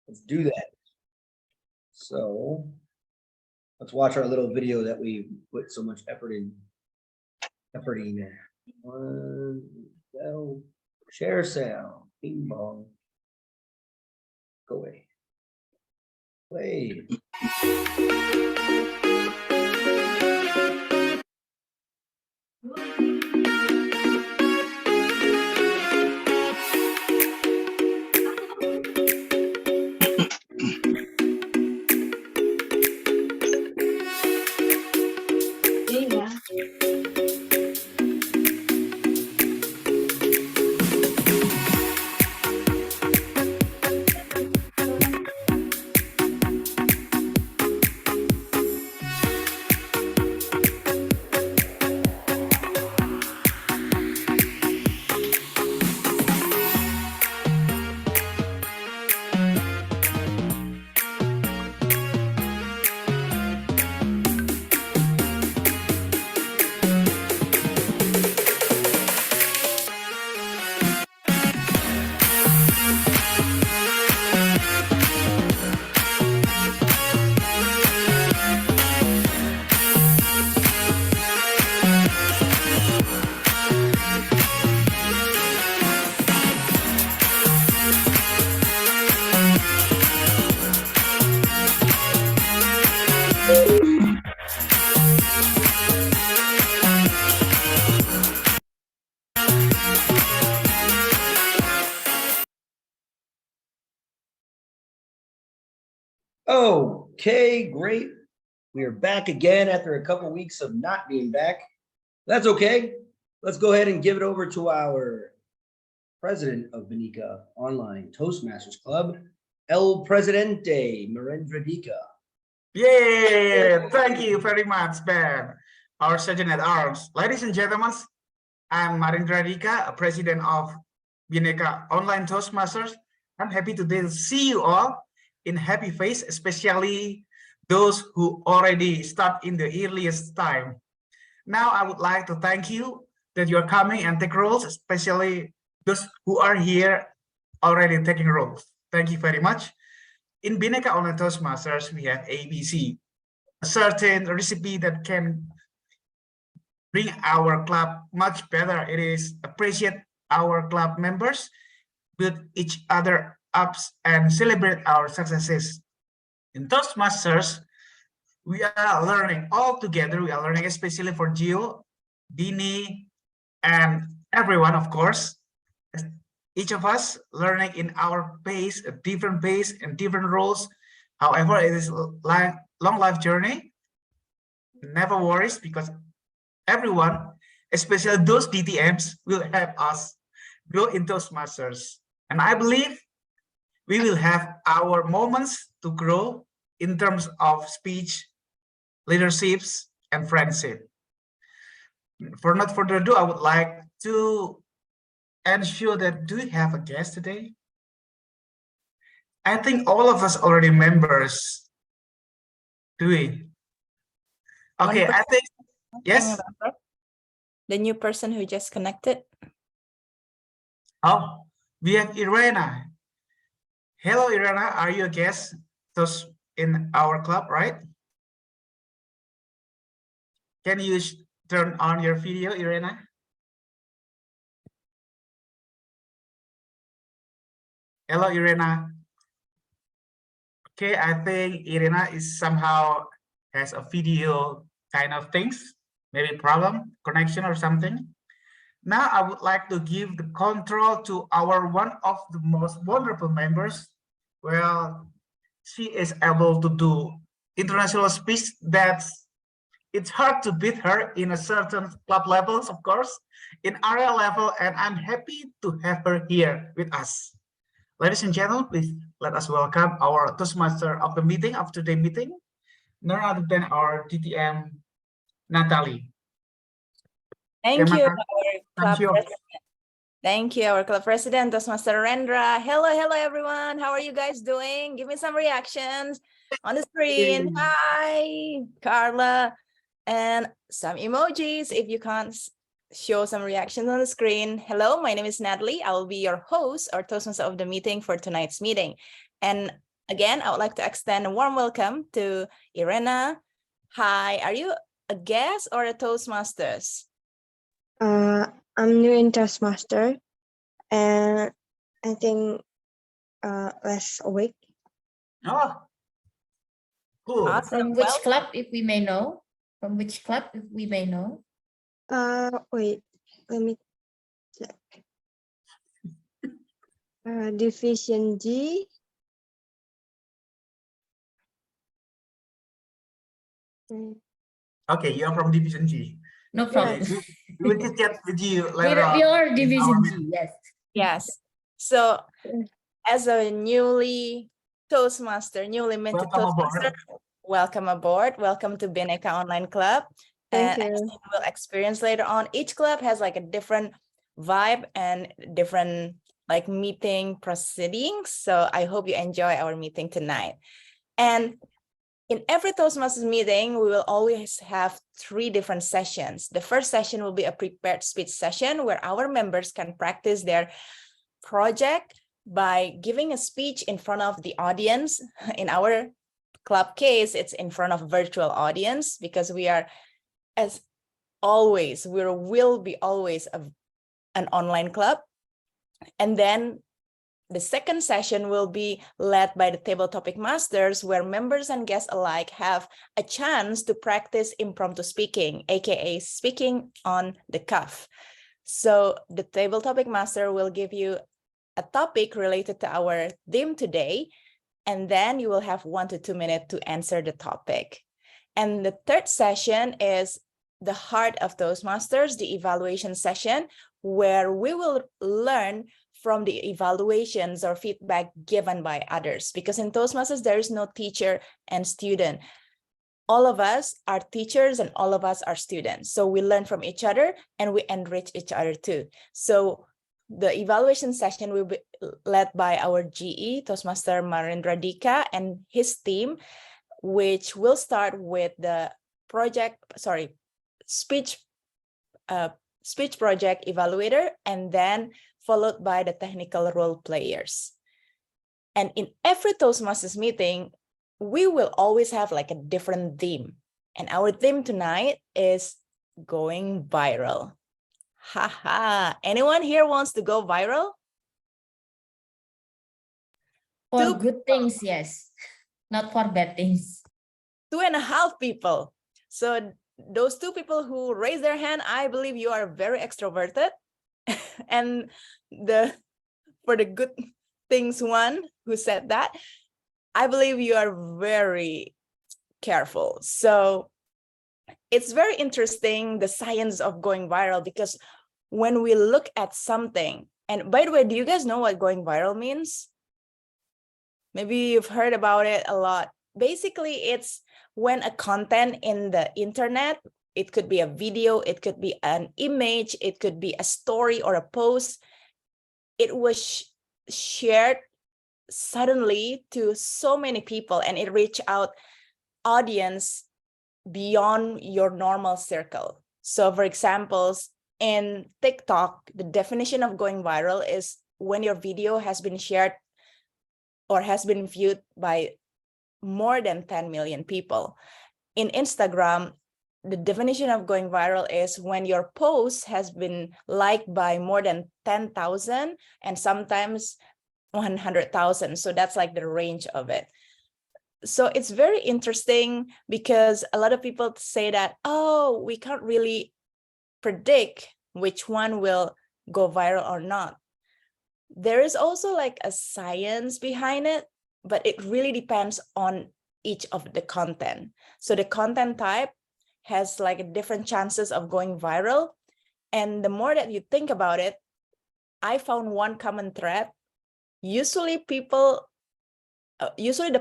Let's do that. So let's watch our little video that we put so much effort in. One, go. Share sound. Bing bong. Go away. Play. Okay, great. We are back again after a couple weeks of not being back. That's okay. Let's go ahead and give it over to our president of Bhinneka Online Toastmasters Club, El Presidente, Marendra. Yeah, thank you very much, Ben, our Sergeant at Arms. Ladies and gentlemen, I'm Marindra Dika, president of Bhinneka Online Toastmasters. I'm happy today to see you all in happy face, especially those who already start in the earliest time. Now, I would like to thank you that you're coming and take roles, especially those who are here already taking roles. Thank you very much. In Bhinneka Online Toastmasters, we have ABC, a certain recipe that can bring our club much better. It is appreciate our club members, build each other ups, and celebrate our successes. In Toastmasters, we are learning all together. We are learning especially for Gio, Dini, and everyone, of course. Each of us learning in our pace, a different pace and different roles. However, it is a long life journey. Never worries, because everyone, especially those DTMs, will help us grow in Toastmasters. And I believe we will have our moments to grow in terms of speech, leaderships, and friendship. For not further ado, I would like to ensure that, do we have a guest today? I think all of us already members. Do we? Okay, I think, yes. The new person who just connected. Oh, we have Irena. Hello, Irena. Are you a guest in our club, right? Can you turn on your video, Irena? Hello, Irena. Okay, I think Irena is somehow has a video kind of things, maybe problem, connection or something. Now I would like to give the control to our one of the most wonderful members. Well, she is able to do international speech that's it's hard to beat her in a certain club levels, of course, in area level, and I'm happy to have her here with us. Ladies and gentlemen, please let us welcome our Toastmaster of the meeting, of today's meeting, none other than our TTM, Natalie. Thank you, Thank you. Thank you, our club president, Toastmaster Rendra. Hello, everyone. How are you guys doing? Give me some reactions on the screen. Hi, Carla, and some emojis if you can't show some reactions on the screen. Hello, my name is Natalie. I will be your host or Toastmaster of the meeting for tonight's meeting. And Again, I would like to extend a warm welcome to Irena. Hi, are you a guest or a Toastmasters? I'm new in Toastmaster, and I think last week. Oh, cool. Awesome. From which Well, club, if we may know? From which club, if we may know? Wait, let me check. Division G. Okay, you're from Division G. No problem. We will chat with you We later on. are in Division our G, yes. yes. So as a newly Toastmaster, newly minted Welcome aboard. Toastmaster, welcome aboard. Welcome to Bhinneka Online Club. Thank And as you. you will experience later on, each club has like a different vibe and different like meeting proceedings. So I hope you enjoy our meeting tonight. And in every Toastmasters meeting, we will always have 3 different sessions. The first session will be a prepared speech session where our members can practice their project by giving a speech in front of the audience. In our club case, it's in front of virtual audience because we are, as always, we will be always an online club. And then the second session will be led by the table topic masters, where members and guests alike have a chance to practice impromptu speaking, aka speaking on the cuff. So the table topic master will give you a topic related to our theme today, and then you will have 1 to 2 minutes to answer the topic. And the third session is the heart of Toastmasters, the evaluation session, where we will learn from the evaluations or feedback given by others. Because in Toastmasters, there is no teacher and student. All of us are teachers and all of us are students. So we learn from each other and we enrich each other too. So the evaluation session will be led by our GE, Toastmaster Marindra Dika, and his team, which will start with the speech project evaluator, and then followed by the technical role players. And in every Toastmasters meeting, we will always have like a different theme. And our theme tonight is going viral. Haha, anyone here wants to go viral? For good things, yes. Not for bad things. 2.5 people. So those 2 people who raise their hand, I believe you are very extroverted. And for the good things one who said that, I believe you are very careful. So it's very interesting, the science of going viral, because when we look at something, and by the way, do you guys know what going viral means? Maybe you've heard about it a lot. Basically, it's when a content in the internet, it could be a video, it could be an image, it could be a story or a post, it was shared suddenly to so many people and it reached out audience beyond your normal circle. So for example, in TikTok, the definition of going viral is when your video has been shared or has been viewed by more than 10 million people. In Instagram, the definition of going viral is when your post has been liked by more than 10,000 and sometimes 100,000. So that's like the range of it. So it's very interesting because a lot of people say that, oh, we can't really predict which one will go viral or not. There is also like a science behind it, but it really depends on each of the content. So the content type has like different chances of going viral. And the more that you think about it, I found one common thread. Usually the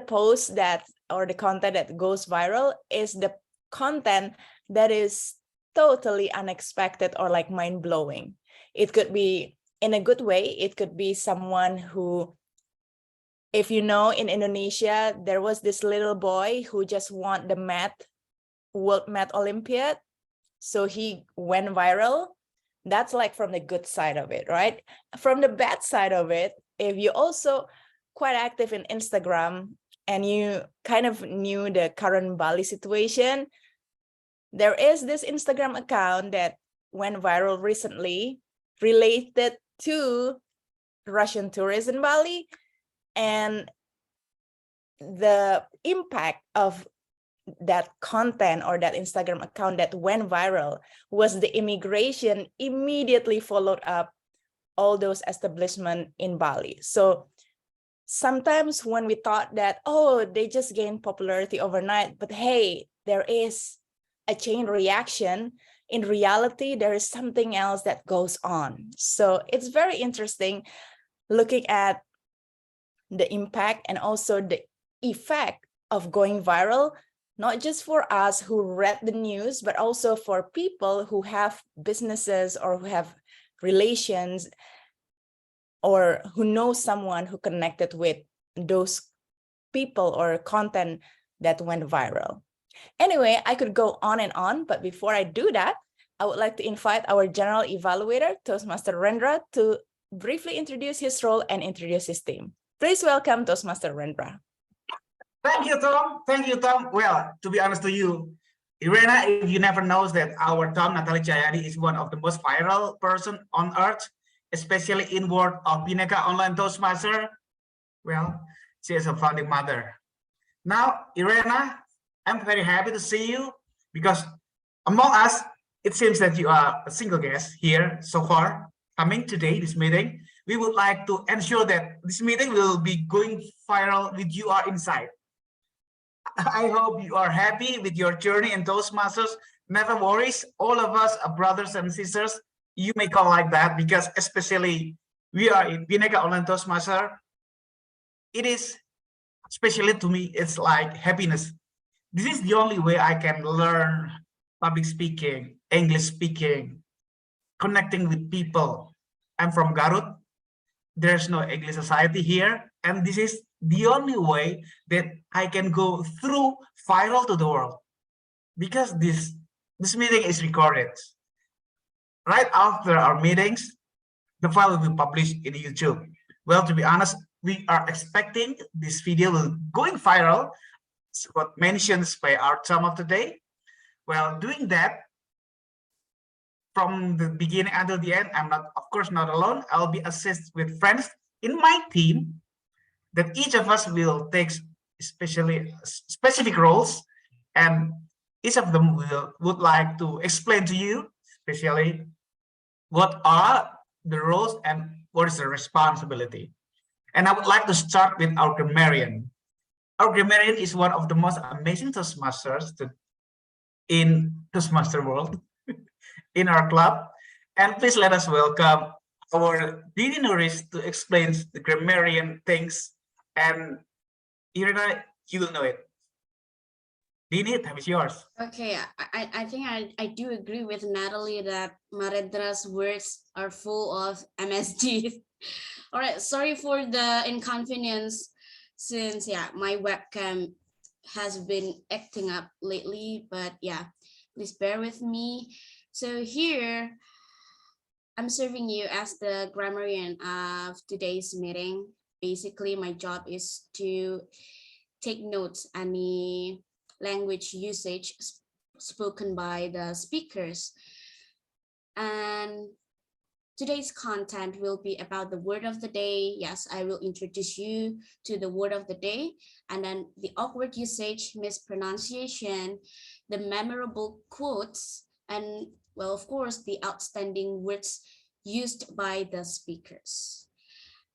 post that or the content that goes viral is the content that is totally unexpected or like mind-blowing. It could be in a good way. It could be someone who, if you know, in Indonesia, there was this little boy who just won the World Math Olympiad. So he went viral. That's like from the good side of it, right? From the bad side of it, if you also quite active in Instagram and you kind of knew the current Bali situation, there is this Instagram account that went viral recently related to Russian tourists in Bali, and the impact of that content or that Instagram account that went viral was the immigration immediately followed up all those establishments in Bali. So sometimes when we thought that, oh, they just gained popularity overnight, but hey, there is a chain reaction. In reality, there is something else that goes on. So it's very interesting looking at the impact and also the effect of going viral, not just for us who read the news, but also for people who have businesses or who have relations or who know someone who connected with those people or content that went viral. Anyway, I could go on and on, but before I do that, I would like to invite our general evaluator, Toastmaster Rendra, to briefly introduce his role and introduce his team. Please welcome Toastmaster Rendra. Thank you, Tom. Thank you, Tom. Well, to be honest to you, Irena, if you never knows that our Tom Natali Jayadi is one of the most viral person on earth, especially in world of Bhinneka Online Toastmaster. Well, she is a founding mother. Now, Irena, I'm very happy to see you because among us, it seems that you are a single guest here so far coming today, this meeting. We would like to ensure that this meeting will be going viral with you are inside. I hope you are happy with your journey in Toastmasters. Never worries, all of us are brothers and sisters. You may call like that because especially we are in Bhinneka Online Toastmaster. It is, especially to me, it's like happiness. This is the only way I can learn public speaking, English speaking, connecting with people. I'm from Garut. There's no English society here. And this is the only way that I can go through viral to the world because this meeting is recorded. Right after our meetings, the file will be published in YouTube. Well, to be honest, we are expecting this video will going viral. It's what mentions by our Tom of today. Well, doing that from the beginning until the end, I'm not, of course, not alone. I'll be assisted with friends in my team that each of us will take especially specific roles, and each of them would like to explain to you, especially what are the roles and what is the responsibility. And I would like to start with our grammarian. Our grammarian is one of the most amazing Toastmasters in Toastmaster world, in our club. And please let us welcome our Dini Nuris to explain the grammarian things. And Irina, you will know it. Dini, time is yours. Okay, I think I do agree with Natalie that Marendra's words are full of MSG. All right, sorry for the inconvenience since my webcam has been acting up lately, but please bear with me. So here I'm serving you as the grammarian of today's meeting. Basically, my job is to take notes any language usage spoken by the speakers. And today's content will be about the word of the day. Yes, I will introduce you to the word of the day, and then the awkward usage, mispronunciation, the memorable quotes, and well, of course, the outstanding words used by the speakers.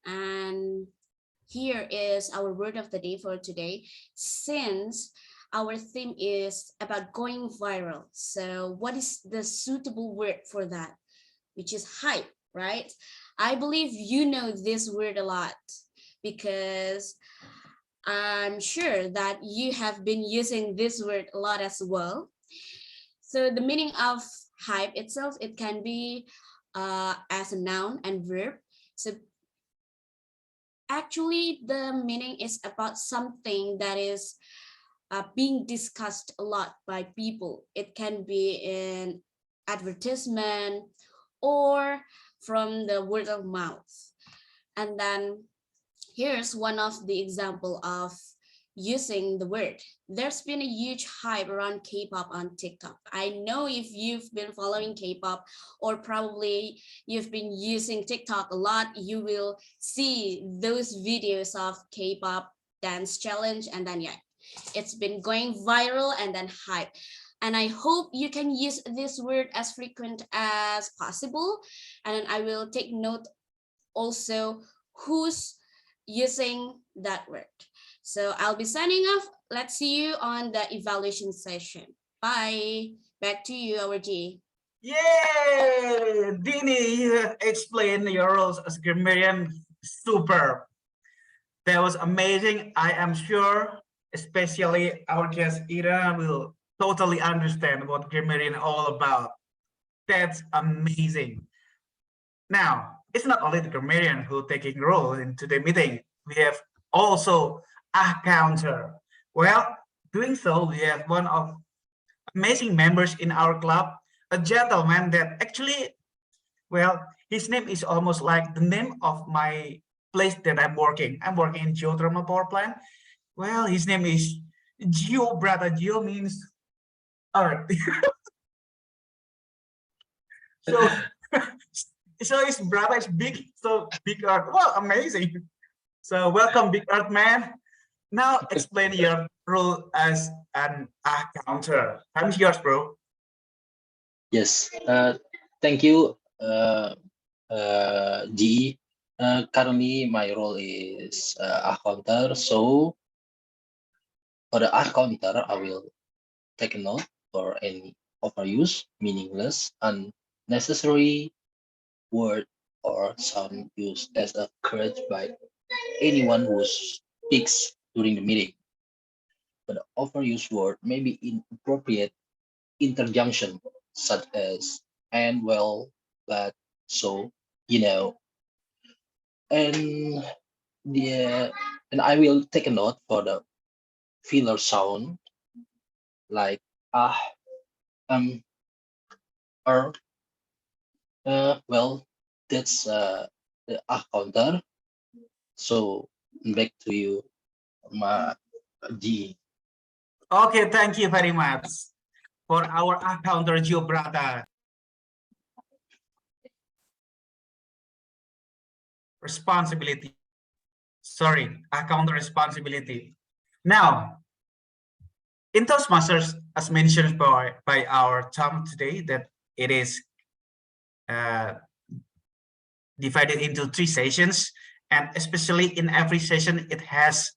And here is our word of the day for today, since our theme is about going viral. So what is the suitable word for that? Which is hype, right? I believe you know this word a lot because I'm sure that you have been using this word a lot as well. So the meaning of hype itself, it can be as a noun and verb. So actually the meaning is about something that is being discussed a lot by people. It can be in advertisement or from the word of mouth. And then Here's one of the example of using the word. There's been a huge hype around K-pop on TikTok. I know if you've been following K-pop or probably you've been using TikTok a lot, you will see those videos of K-pop dance challenge, and then yeah, it's been going viral and then hype. And I hope you can use this word as frequent as possible. And then I will take note also who's using that word. So I'll be signing off. Let's see you on the evaluation session. Bye. Back to you, our G. Yay! Dini, you have explained your roles as grammarian. Super. That was amazing. I am sure, especially our guest Ira will totally understand what grammarian all about. That's amazing. Now, it's not only the grammarian who taking role in today's meeting. We have also a counter. Well, doing so, we have one of amazing members in our club, a gentleman that actually, well, his name is almost like the name of my place that I'm working. I'm working in geothermal power plant. Well, his name is Geo, brother. Geo means earth. So, so his brother is big, so big earth. Wow, amazing. So welcome, big earth man. Now explain your role as an accounter. Time is yours, bro. Yes, thank you, G. Currently, my role is accounter. So for the accounter, I will take a note for any overuse, meaningless, unnecessary word or sound used as occurred by anyone who speaks during the meeting. But the overused word may be inappropriate interjunction such as and well, but, so, you know, and the and I will take a note for the filler sound like ah, um, or well, that's the counter. So back to you, Ma G. Okay, thank you very much for our accounter, Geo brother. Responsibility. Sorry, accounter responsibility. Now, in Toastmasters, as mentioned by our Tom today, that it is divided into 3 sessions, and especially in every session, it has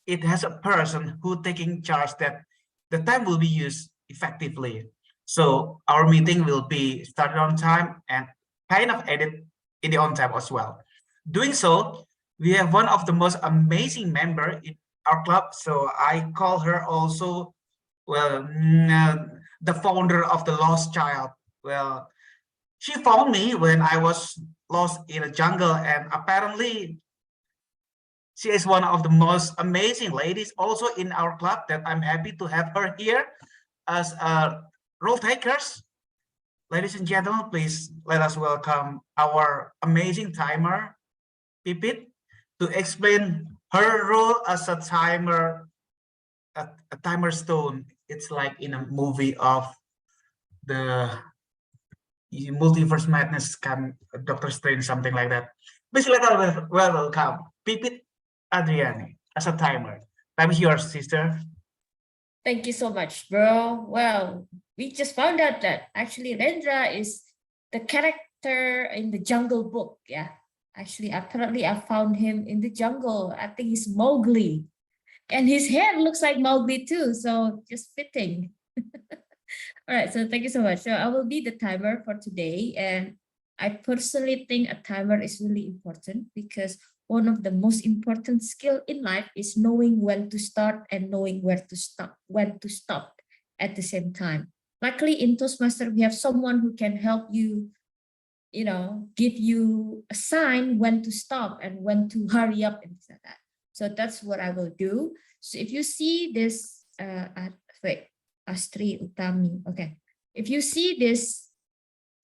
a person who taking charge that the time will be used effectively. So our meeting will be started on time and kind of ended in the on time as well. Doing so, we have one of the most amazing member in our club. So I call her also, well, the founder of the Lost Child. Well, she found me when I was lost in a jungle, and apparently she is one of the most amazing ladies also in our club that I'm happy to have her here as role takers. Ladies and gentlemen, please let us welcome our amazing timer, Pipit, to explain her role as a timer, a timer stone. It's like in a movie of the multiverse madness, Doctor Strange, something like that. Please let us welcome Pipit Adriani as a timer. Time is yours, sister. Thank you so much, bro. Well, we just found out that actually Rendra is the character in the Jungle Book. Yeah, actually, apparently I found him in the jungle. I think he's Mowgli. And his hair looks like Mowgli too, so just fitting. All right, so thank you so much. So I will be the timer for today. And I personally think a timer is really important because one of the most important skill in life is knowing when to start and knowing where to stop, when to stop at the same time. Luckily in Toastmaster, we have someone who can help you, give you a sign when to stop and when to hurry up and things like that. So that's what I will do. So if you see this, Astri Utami, okay. If you see this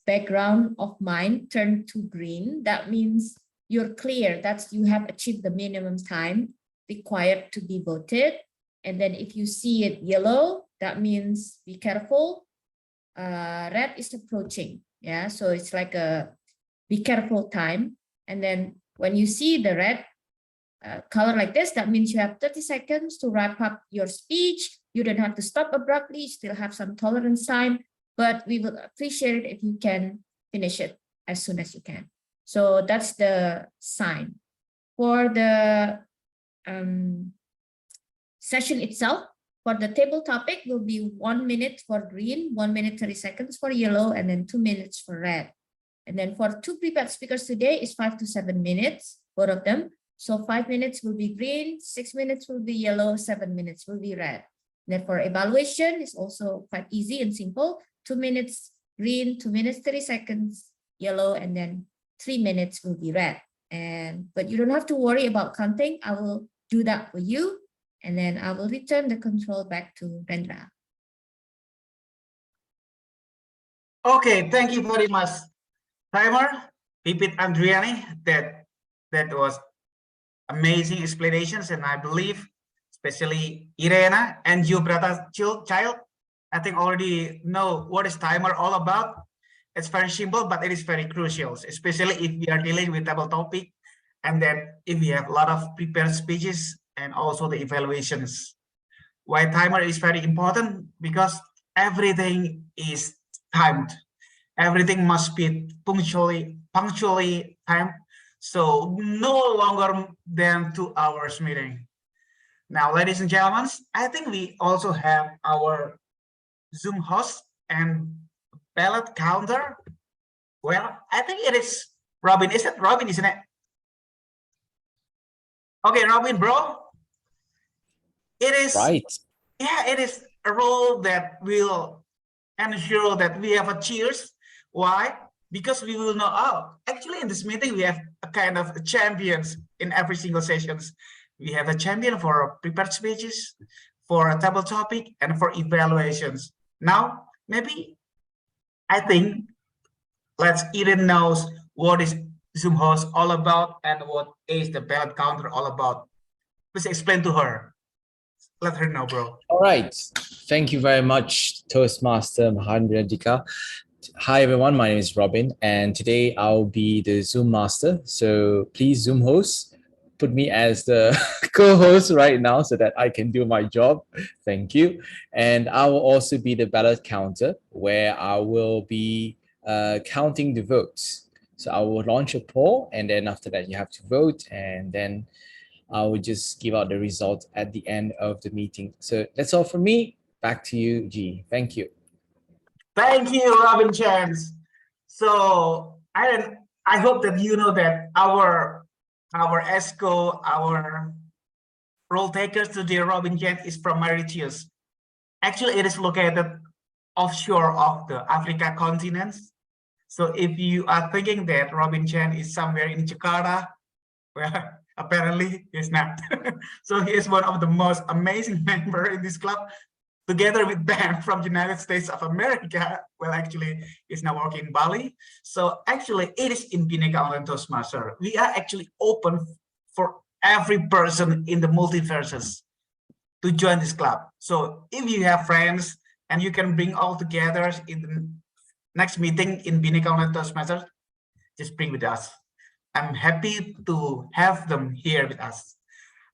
background of mine turn to green, that means you're clear that you have achieved the minimum time required to be voted. And then if you see it yellow, that means be careful. Red is approaching. Yeah, so it's like a be careful time. And then when you see the red color like this, that means you have 30 seconds to wrap up your speech. You don't have to stop abruptly, you still have some tolerance time, but we will appreciate it if you can finish it as soon as you can. So that's the sign. For the session itself, for the table topic will be 1 minute for green, 1 minute 30 seconds for yellow, and then 2 minutes for red. And then for two prepared speakers today is 5 to 7 minutes, both of them. So 5 minutes will be green, 6 minutes will be yellow, 7 minutes will be red. Then for evaluation is also quite easy and simple. 2 minutes green, 2 minutes 30 seconds yellow, and then 3 minutes will be red. But you don't have to worry about counting. I will do that for you, and then I will return the control back to Rendra. Okay, thank you very much, Timer, Pipit Andriani. That was amazing explanations, and I believe especially Irena and you, brother child, I think already know what is timer all about. It's very simple, but it is very crucial, especially if we are dealing with double topic, and then if we have a lot of prepared speeches and also the evaluations. Why timer is very important? Because everything is timed. Everything must be punctually timed. So no longer than 2 hours meeting. Now, ladies and gentlemen, I think we also have our Zoom host and ballot counter. Well, I think it is Robin. Is it Robin, isn't it? Okay, Robin, bro. It is Right. Yeah, it is a role that will ensure that we have a cheers. Why? Because we will know, oh, actually in this meeting, we have a kind of champions in every single sessions. We have a champion for prepared speeches, for a table topic, and for evaluations. Now, maybe I think let's Eden knows what is Zoom host all about and what is the ballot counter all about. Please explain to her. Let her know, bro. All right. Thank you very much, Toastmaster Bhinneka. Hi, everyone. My name is Robin, and today I'll be the Zoom master. So please, Zoom host, put me as the co-host right now so that I can do my job. Thank you. And I will also be the ballot counter, where I will be counting the votes. So I will launch a poll, and then after that, you have to vote, and then I will just give out the results at the end of the meeting. So that's all from me. Back to you, G. Thank you. Thank you, Robin Chance. So I hope that you know that our ESCO, our role takers today, Robin Chance is from Mauritius. Actually, it is located offshore of the Africa continent. So if you are thinking that Robin Chan is somewhere in Jakarta, well, apparently he's not. So he is one of the most amazing members in this club, together with Ben from the United States of America. Well, actually, he's now working in Bali. So actually, it is in Bhinneka Online Toastmaster. We are actually open for every person in the multiverses to join this club. So if you have friends and you can bring all together in the next meeting in Bhinneka Online Toastmaster, just bring with us. I'm happy to have them here with us.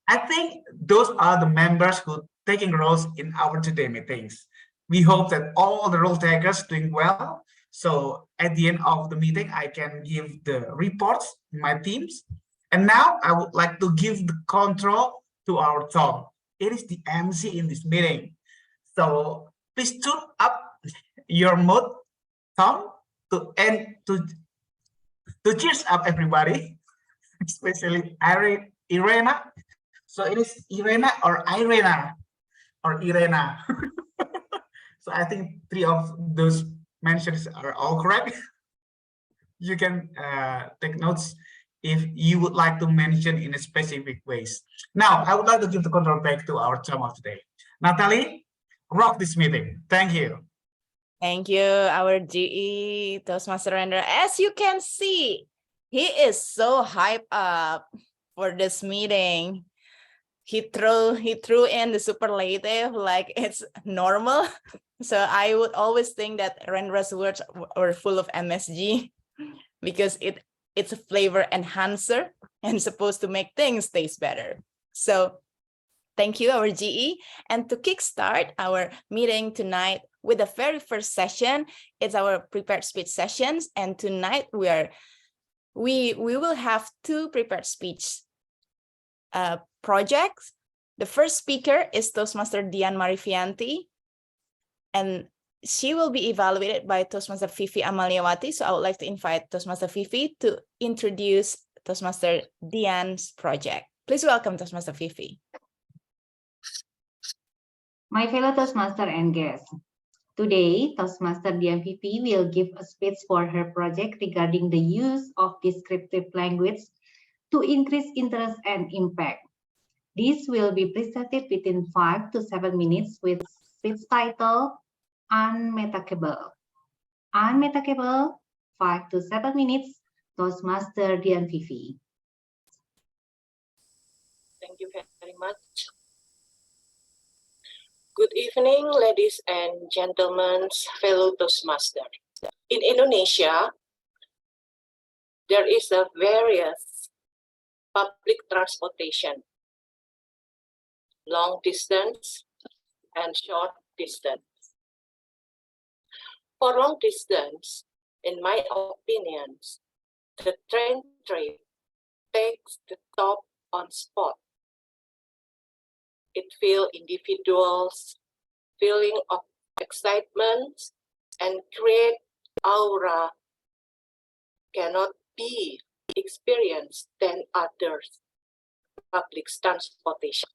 I think those are the members who taking roles in our today meetings. We hope that all the role takers doing well. So at the end of the meeting, I can give the reports in my teams. And now I would like to give the control to our Tom. It is the MC in this meeting. So please tune up your mood, Tom, to cheers up everybody, especially Irena. So it is Irena or Irena or Irena. So I think 3 of those mentions are all correct. You can take notes if you would like to mention in a specific ways. Now, I would like to give the control back to our term of today. Natalie, rock this meeting. Thank you. Thank you, our GE Toastmaster Rendra. As you can see, He is so hyped up for this meeting. He threw in the superlative like it's normal. So I would always think that Rendra's words were full of MSG because it's a flavor enhancer and supposed to make things taste better. So thank you, our GE. And to kickstart our meeting tonight with the very first session, it's our prepared speech sessions. And tonight we will have two prepared speech projects. The first speaker is Toastmaster Dian Marifianti, and she will be evaluated by Toastmaster Fifi Amaliawati. So I would like to invite Toastmaster Fifi to introduce Toastmaster Dian's project. Please welcome Toastmaster Fifi. My fellow Toastmaster and guests, today Toastmaster Dian Fifi will give a speech for her project regarding the use of descriptive language to increase interest and impact. This will be presented within 5 to 7 minutes with speech title Unmetakable. Unmetakable, 5 to 7 minutes, Toastmaster Dian Fifi. Thank you very much. Good evening, ladies and gentlemen, fellow Toastmasters. In Indonesia, there is a various public transportation, long distance and short distance. For long distance, in my opinion, the train trip takes the top on spot. It feels individuals' feeling of excitement and create aura cannot be experienced than others public transportation.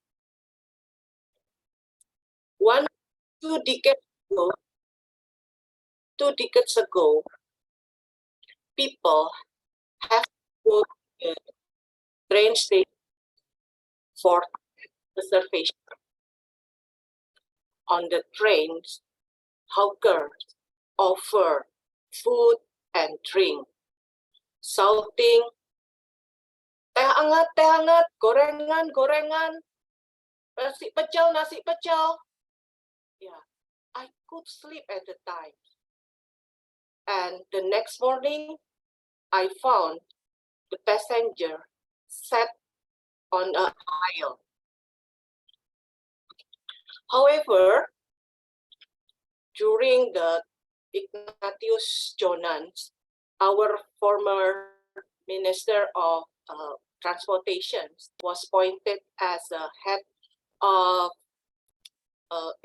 2 decades ago, people have to go to the train station for reservation. On the trains, hawkers offer food and drink, shouting, teh hangat, gorengan, gorengan, nasi pecel, nasi pecel. Yeah, I could sleep at the time. And the next morning, I found the passenger sat on a aisle. However, during the Ignatius Jonan, our former Minister of Transportation, was appointed as the head of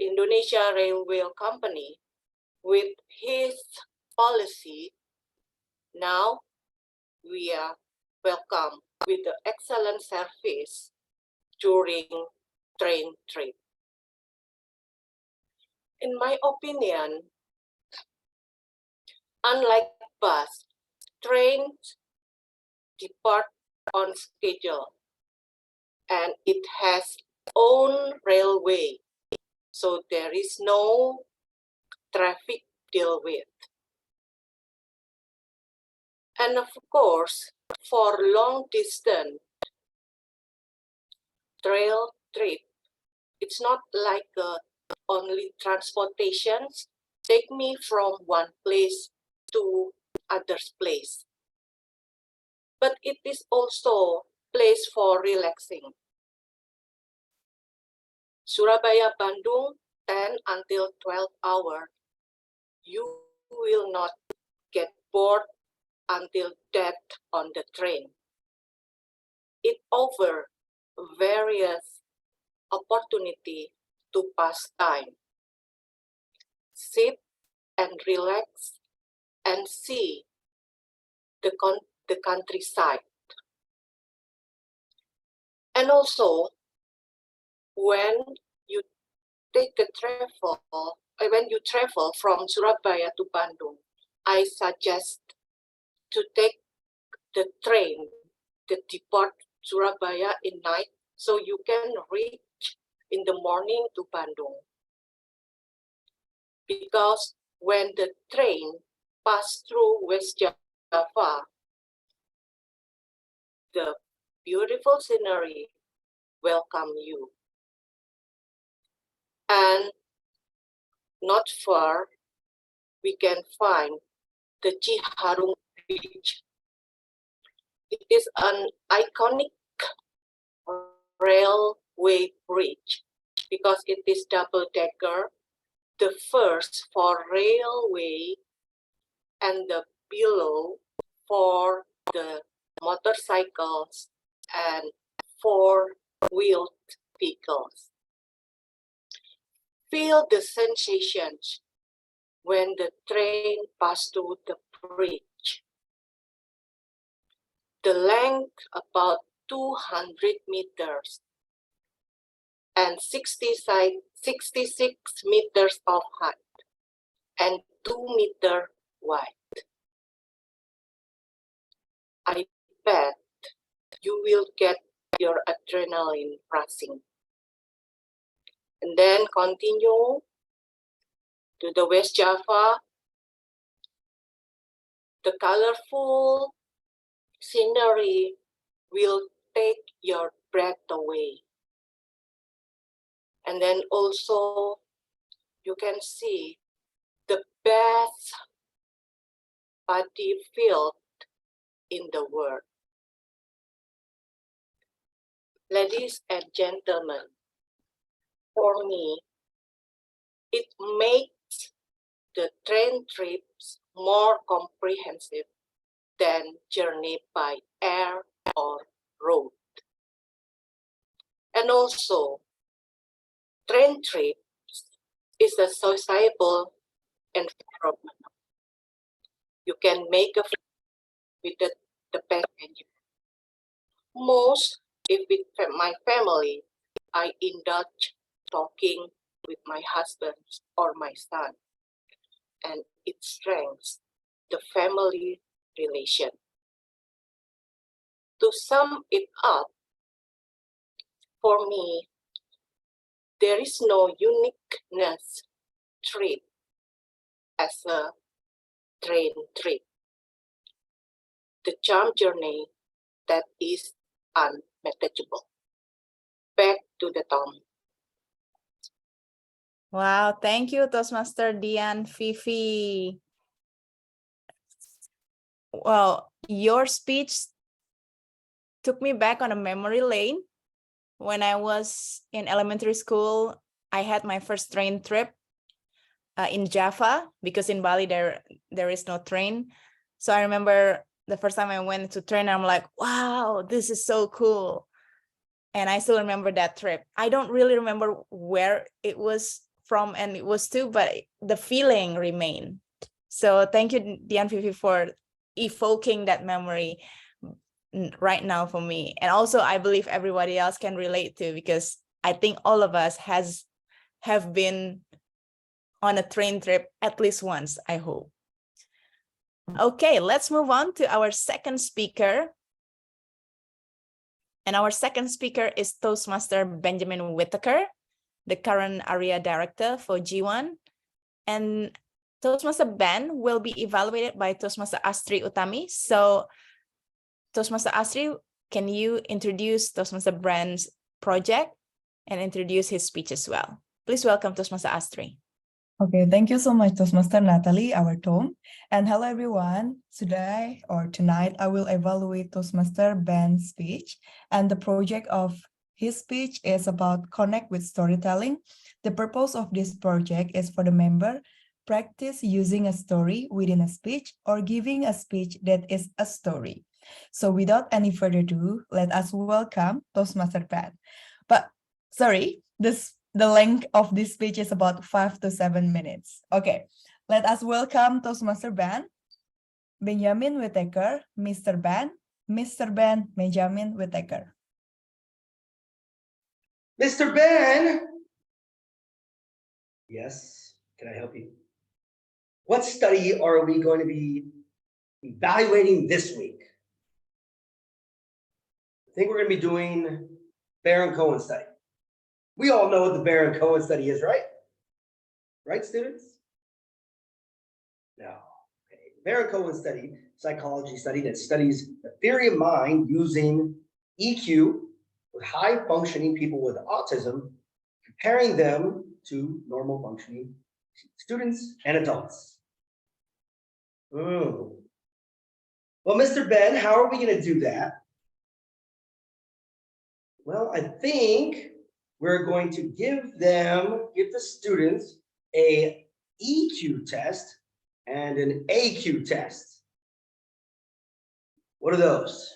Indonesia Railway Company. With his policy, now we are welcome with the excellent service during train trip. In my opinion, unlike bus, trains depart on schedule and it has own railway, so there is no traffic deal with. And of course, for long distance trail trip, it's not like only transportations take me from one place to other place, but it is also place for relaxing. Surabaya Bandung 10 until 12 hours, you will not get bored until death on the train. It offers various opportunity to pass time, sit and relax and see the countryside. And also, when you take the when you travel from Surabaya to Bandung, I suggest to take the train that depart Surabaya in night, so you can reach in the morning to Bandung. Because when the train pass through West Java, the beautiful scenery welcome you. And not far, we can find the Ciharung Bridge. It is an iconic railway bridge because it is double-decker, the first for railway and the below for the motorcycles and four-wheeled vehicles. Feel the sensations when the train passes through the bridge. The length about 200 meters and 66 meters of height and 2 meters wide. I bet you will get your adrenaline rushing. And then continue to the West Java. The colorful scenery will take your breath away. And then also you can see the best paddy field in the world. Ladies and gentlemen, for me, it makes the train trips more comprehensive than journey by air or road. And also, train trips is a sociable environment. You can make a friend with the passenger. Most, if with my family, I indulge talking with my husband or my son, and it strengthens the family relation. To sum it up, for me, there is no uniqueness trip as a train trip. The charm journey that is unmanageable. Back to the Tom. Wow, thank you, Toastmaster Dian Fifi. Well, your speech took me back on a memory lane. When I was in elementary school, I had my first train trip in Java, because in Bali there is no train. So I remember the first time I went to train, I'm like, wow, this is so cool. And I still remember that trip. I don't really remember where it was from and it was to, but the feeling remained. So thank you, Dian Fifi, for evoking that memory right now for me. And also I believe everybody else can relate to, because I think all of us have been on a train trip at least once, I hope. Okay, let's move on to our second speaker. And our second speaker is Toastmaster Benjamin Whitaker, the current area director for G1. And Toastmaster Ben will be evaluated by Toastmaster Astri Utami. So Toastmaster Astri, can you introduce Toastmaster Ben's project and introduce his speech as well? Please welcome Toastmaster Astri. Okay, thank you so much, Toastmaster Natalie, our Tom. And hello, everyone. Today or tonight, I will evaluate Toastmaster Ben's speech. And the project of his speech is about connect with storytelling. The purpose of this project is for the member practice using a story within a speech or giving a speech that is a story. So without any further ado, let us welcome Toastmaster Ben. But sorry, the length of this speech is about 5 to 7 minutes. Okay, let us welcome Toastmaster Ben, Benjamin Whitaker, Mr. Ben, Benjamin Whitaker. Mr. Ben. Yes, can I help you? What study are we going to be evaluating this week? I think we're going to be doing Baron-Cohen study. We all know what the Baron-Cohen study is, right? Right, students? No. Okay. Baron-Cohen study psychology study that studies the theory of mind using EQ with high functioning people with autism, comparing them to normal functioning students and adults. Well, Mr. Ben, how are we going to do that? Well, I think we're going to give the students a EQ test and an AQ test. What are those?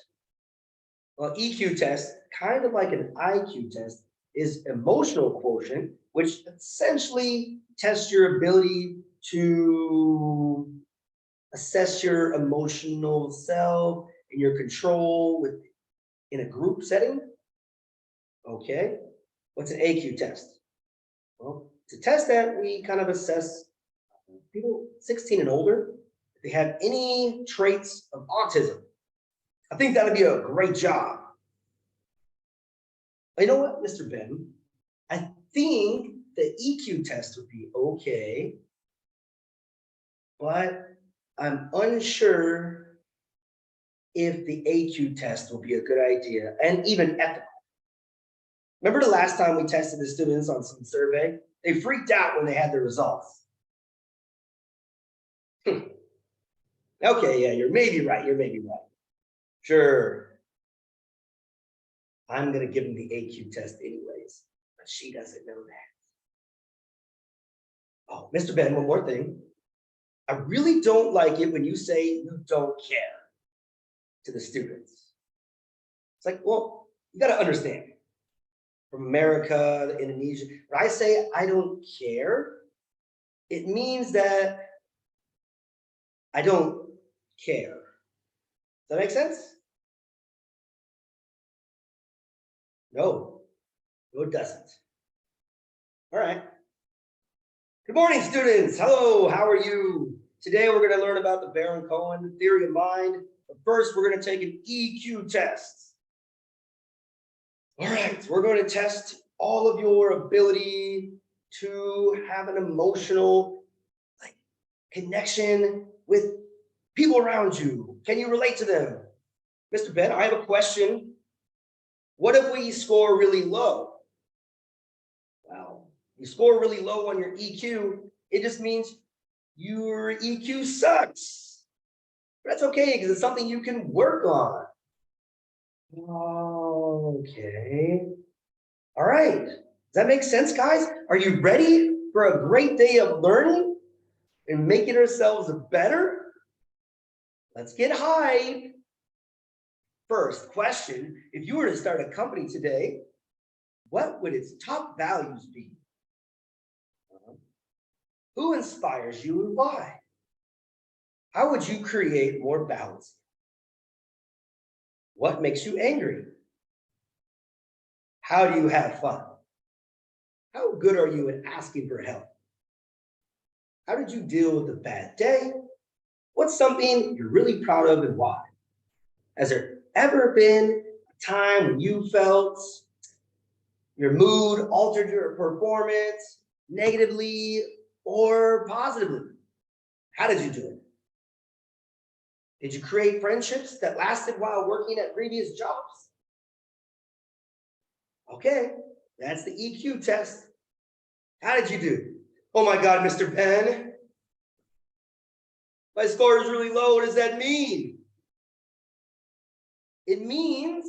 Well, EQ test, kind of like an IQ test, is emotional quotient, which essentially tests your ability to assess your emotional self and your control in a group setting. Okay, what's an AQ test? Well, to test that, we kind of assess people 16 and older if they have any traits of autism. I think that'd be a great job. You know what, Mr. Ben? I think the EQ test would be okay, but I'm unsure if the AQ test will be a good idea and even ethical. Remember the last time we tested the students on some survey? They freaked out when they had the results. Okay, yeah, you're maybe right. Sure. I'm going to give them the AQ test anyways, but she doesn't know that. Oh, Mr. Ben, one more thing. I really don't like it when you say you don't care to the students. It's like, well, you got to understand. From America to Indonesia, when I say I don't care, it means that I don't care. Does that make sense? No, it doesn't. All right. Good morning, students. Hello, how are you? Today we're going to learn about the Baron-Cohen theory of mind. But first, we're going to take an EQ test. All right, we're going to test all of your ability to have an emotional connection with people around you. Can you relate to them? Mr. Ben, I have a question. What if we score really low? Well, you score really low on your EQ, it just means your EQ sucks. That's okay, because it's something you can work on. Okay. All right. Does that make sense, guys? Are you ready for a great day of learning and making ourselves better? Let's get hype. First question, if you were to start a company today, what would its top values be? Who inspires you and why? How would you create more balance? What makes you angry? How do you have fun? How good are you at asking for help? How did you deal with a bad day? What's something you're really proud of and why? Has there ever been a time when you felt your mood altered your performance negatively or positively? How did you do it? Did you create friendships that lasted while working at previous jobs? Okay, that's the EQ test. How did you do? Oh my God, Mr. Ben, my score is really low. What does that mean? It means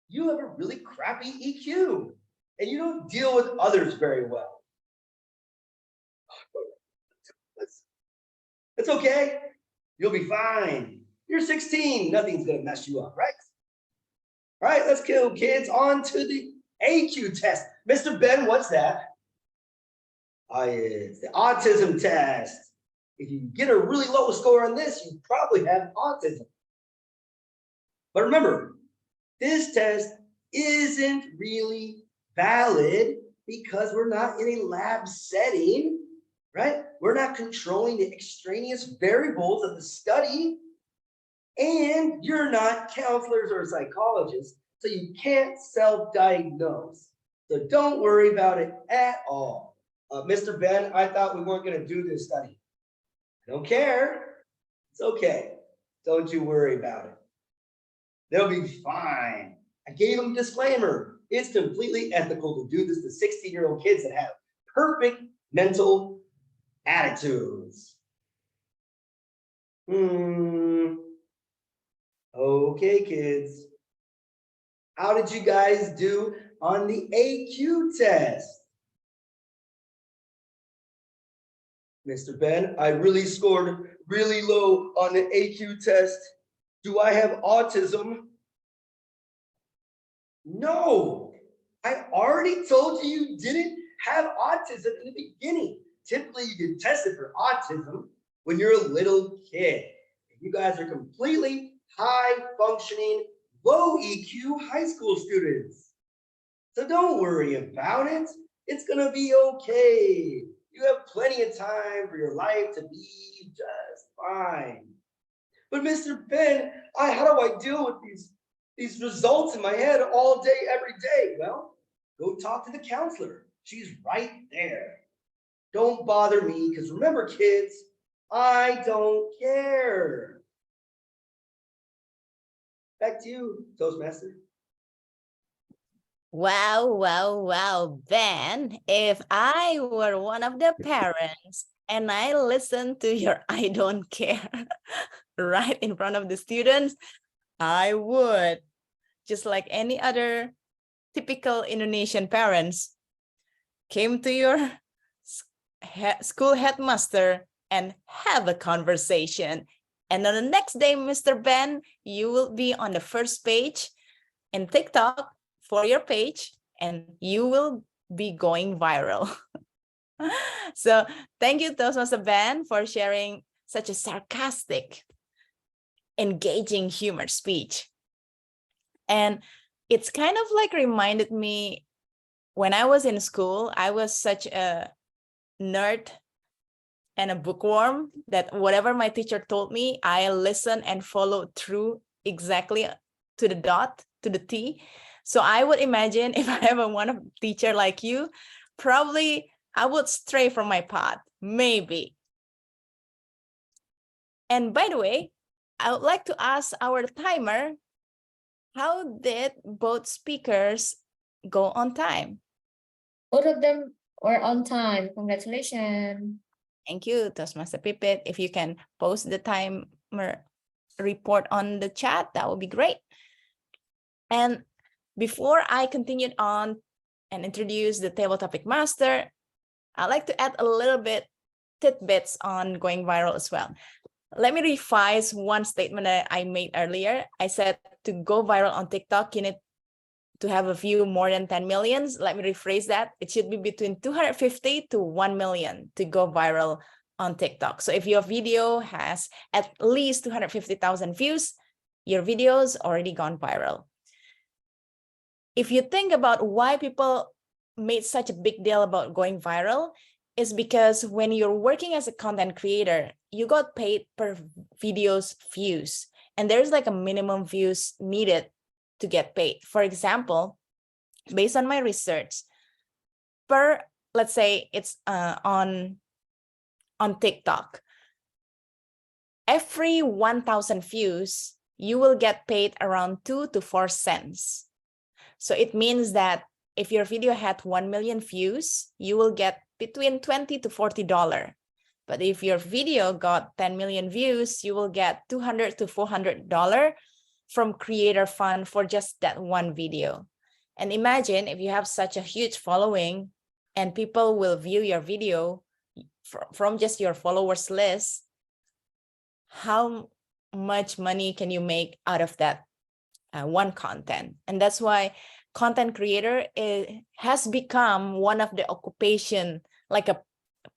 you have a really crappy EQ and you don't deal with others very well. It's okay. You'll be fine. You're 16. Nothing's going to mess you up, right? All right, let's go, kids. On to the AQ test. Mr. Ben, what's that? It's the autism test. If you get a really low score on this, you probably have autism. But remember, this test isn't really valid because we're not in a lab setting, right? We're not controlling the extraneous variables of the study, and you're not counselors or psychologists, so you can't self-diagnose. So don't worry about it at all. Mr. Ben, I thought we weren't going to do this study. I don't care. It's okay. Don't you worry about it. They'll be fine. I gave them a disclaimer. It's completely ethical to do this to 16-year-old kids that have perfect mental attitudes. Okay, kids. How did you guys do on the AQ test? Mr. Ben, I really scored really low on the AQ test. Do I have autism? No, I already told you you didn't have autism in the beginning. Typically, you get tested for autism when you're a little kid. You guys are completely high functioning, low EQ high school students. So don't worry about it. It's gonna be okay. You have plenty of time for your life to be just fine. But Mr. Ben, how do I deal with these results in my head all day, every day? Well, go talk to the counselor. She's right there. Don't bother me, because remember, kids, I don't care. Back to you, Toastmaster. Wow, wow, wow, Ben, if I were one of the parents and I listened to your I don't care right in front of the students, I would, just like any other typical Indonesian parents, came to your school headmaster and have a conversation. And on the next day, Mr. Ben, you will be on the first page in TikTok for your page, and you will be going viral. So thank you, Toastmaster Ben, for sharing such a sarcastic, engaging humor speech. And it's kind of like reminded me when I was in school, I was such a nerd and a bookworm that whatever my teacher told me, I listened and followed through exactly to the dot, to the T. So I would imagine if I have a teacher like you, probably I would stray from my path, maybe. And by the way, I would like to ask our timer, how did both speakers go on time? Both of them were on time. Congratulations. Thank you, Toastmaster Pipit. If you can post the timer report on the chat, that would be great. And before I continue on and introduce the table topic master, I'd like to add a little bit tidbits on going viral as well. Let me revise one statement that I made earlier. I said to go viral on TikTok, you need to have a view more than 10 millions. Let me rephrase that. It should be between 250 to 1 million to go viral on TikTok. So if your video has at least 250,000 views, your video's already gone viral. If you think about why people made such a big deal about going viral, is because when you're working as a content creator, you got paid per video's views. And there's like a minimum views needed to get paid. For example, based on my research, let's say it's on TikTok, every 1,000 views, you will get paid around 2 to 4 cents. So it means that if your video had 1 million views, you will get between $20 to $40. But if your video got 10 million views, you will get $200 to $400 from creator fund for just that one video. And imagine if you have such a huge following and people will view your video from just your followers list, how much money can you make out of that one content? And that's why content creator has become one of the occupation, like a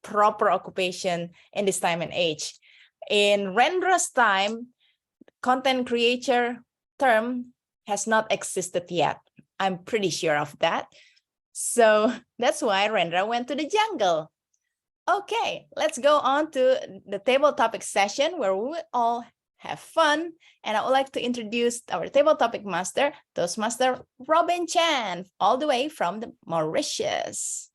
proper occupation in this time and age. In Rendra's time, content creator term has not existed yet. I'm pretty sure of that. So that's why Rendra went to the jungle. Okay, let's go on to the table topic session where we will all have fun. And I would like to introduce our table topic master, Toastmaster Robin Chan, all the way from the Mauritius.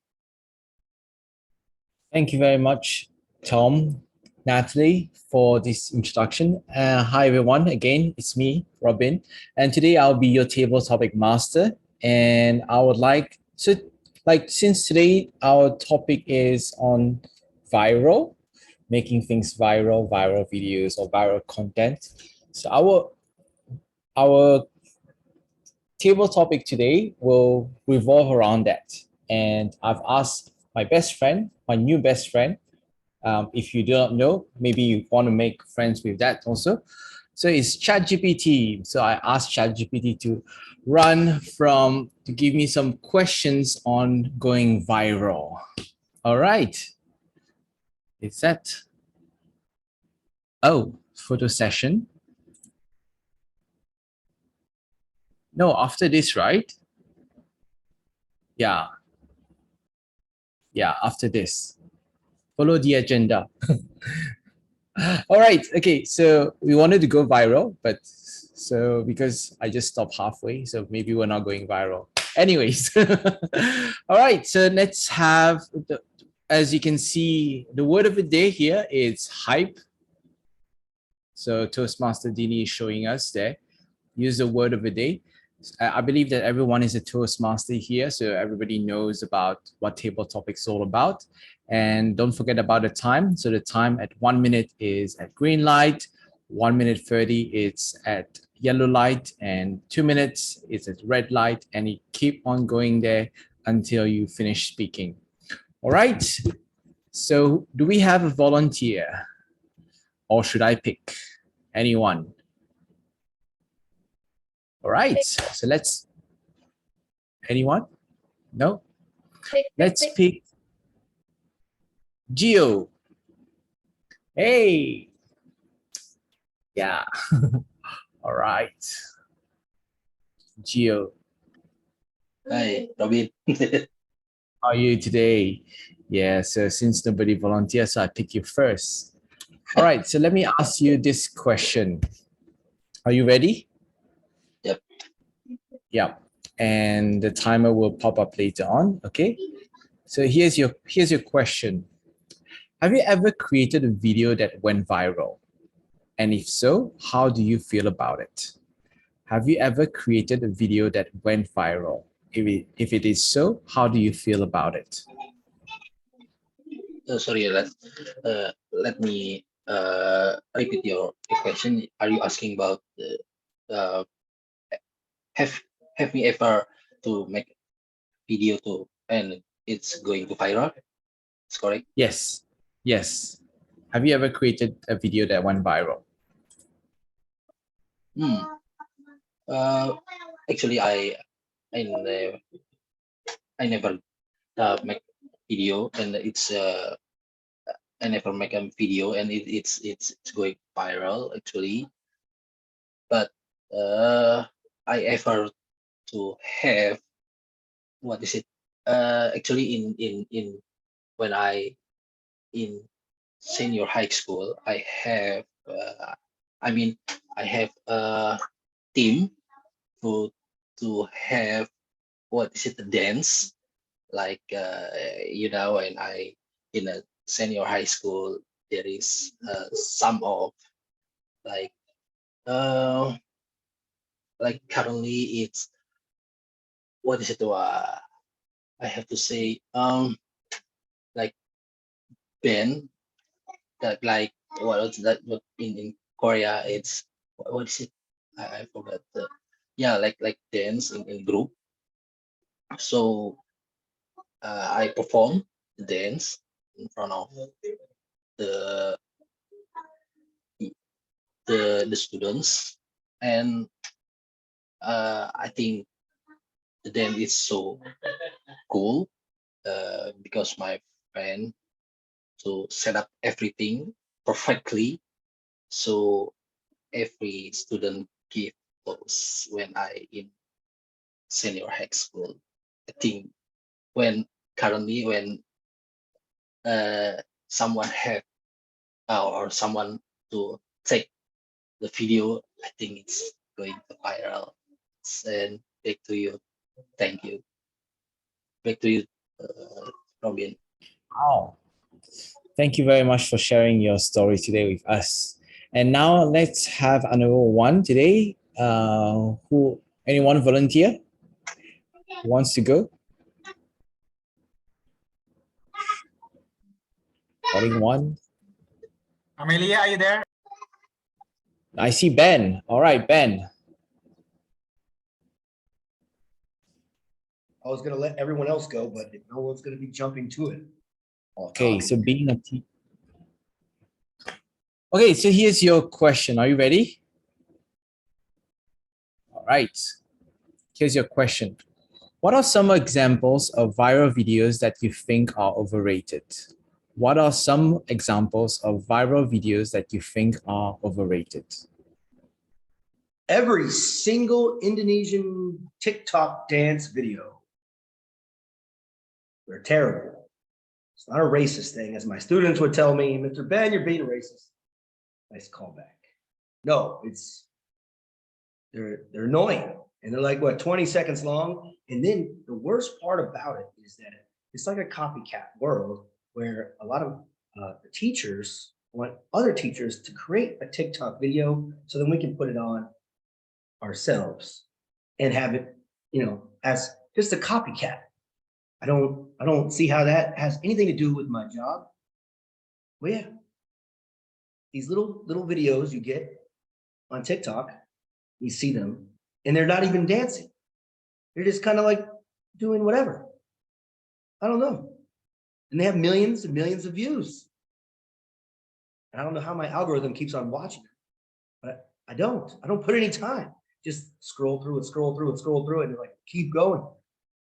Thank you very much, Tom. Natalie, for this introduction. Hi, everyone. Again, it's me, Robin. And today I'll be your table topic master. And I would like, since today our topic is on viral, making things viral, viral videos or viral content. So our table topic today will revolve around that. And I've asked my best friend, my new best friend, if you do not know, maybe you want to make friends with that also. So it's ChatGPT. So I asked ChatGPT to give me some questions on going viral. All right. Is that? Oh, photo session. No, after this, right? Yeah. Yeah, after this. Follow the agenda. All right. Okay. So we wanted to go viral, but so because I just stopped halfway, so maybe we're not going viral. Anyways. All right. So let's have as you can see, the word of the day here is hype. So Toastmaster Dini is showing us there. Use the word of the day. I believe that everyone is a Toastmaster here, so everybody knows about what table topic is all about. And don't forget about the time. So the time at 1 minute is at green light, 1 minute 30 it's at yellow light, and 2 minutes is at red light, and you keep on going there until you finish speaking. All right. So do we have a volunteer, or should I pick anyone? All right. So let's. Anyone? No? Let's pick Gio. Hey. Yeah. All right. Gio. Hi, Robin. How are you today? Yeah, so since nobody volunteered, so I pick you first. All right, so let me ask you this question. Are you ready? Yep. Yeah. And the timer will pop up later on. Okay. So here's your question. Have you ever created a video that went viral? And if so, how do you feel about it? Have you ever created a video that went viral? If it is so, how do you feel about it? Sorry, let me repeat your question. Are you asking about uh, have me ever to make video to and it's going to viral? It's correct. Yes. Yes. Have you ever created a video that went viral? Actually, I, I never make video, and it's I never make a video, and it's going viral actually. But I ever to have what is it? Actually, in when I in senior high school, I have I mean I have a team to have what is it, the dance, like when I in a senior high school, there is some of like uh currently it's what is it, I have to say like band that, like, what is that, what in Korea it's what is it, I forgot the, yeah, like dance in group. So I perform the dance in front of the the students, and I think the dance is so cool because my friend to set up everything perfectly, so every student give those when I in senior high school. I think when currently when someone have or someone to take the video, I think it's going to viral. And back to you. Thank you. Back to you, Robin. Wow. Thank you very much for sharing your story today with us. And now let's have another one today. Anyone volunteer who wants to go? Calling one. Amelia, are you there? I see Ben. All right, Ben. I was gonna let everyone else go, but no one's gonna be jumping to it. Okay, so being a team. Okay, so here's your question. Are you ready? All right. Here's your question. What are some examples of viral videos that you think are overrated? What are some examples of viral videos that you think are overrated? Every single Indonesian TikTok dance video. They're terrible. It's not a racist thing, as my students would tell me, Mr. Ben, you're being racist. Nice callback. No, they're annoying. And they're like, what, 20 seconds long? And then the worst part about it is that it's like a copycat world where a lot of the teachers want other teachers to create a TikTok video so then we can put it on ourselves and have it, as just a copycat. I don't see how that has anything to do with my job. Well, yeah, these little videos you get on TikTok, you see them, and they're not even dancing. They're just kind of like doing whatever. I don't know. And they have millions and millions of views. And I don't know how my algorithm keeps on watching it, but I don't put any time. Just scroll through and scroll through and scroll through it and like keep going.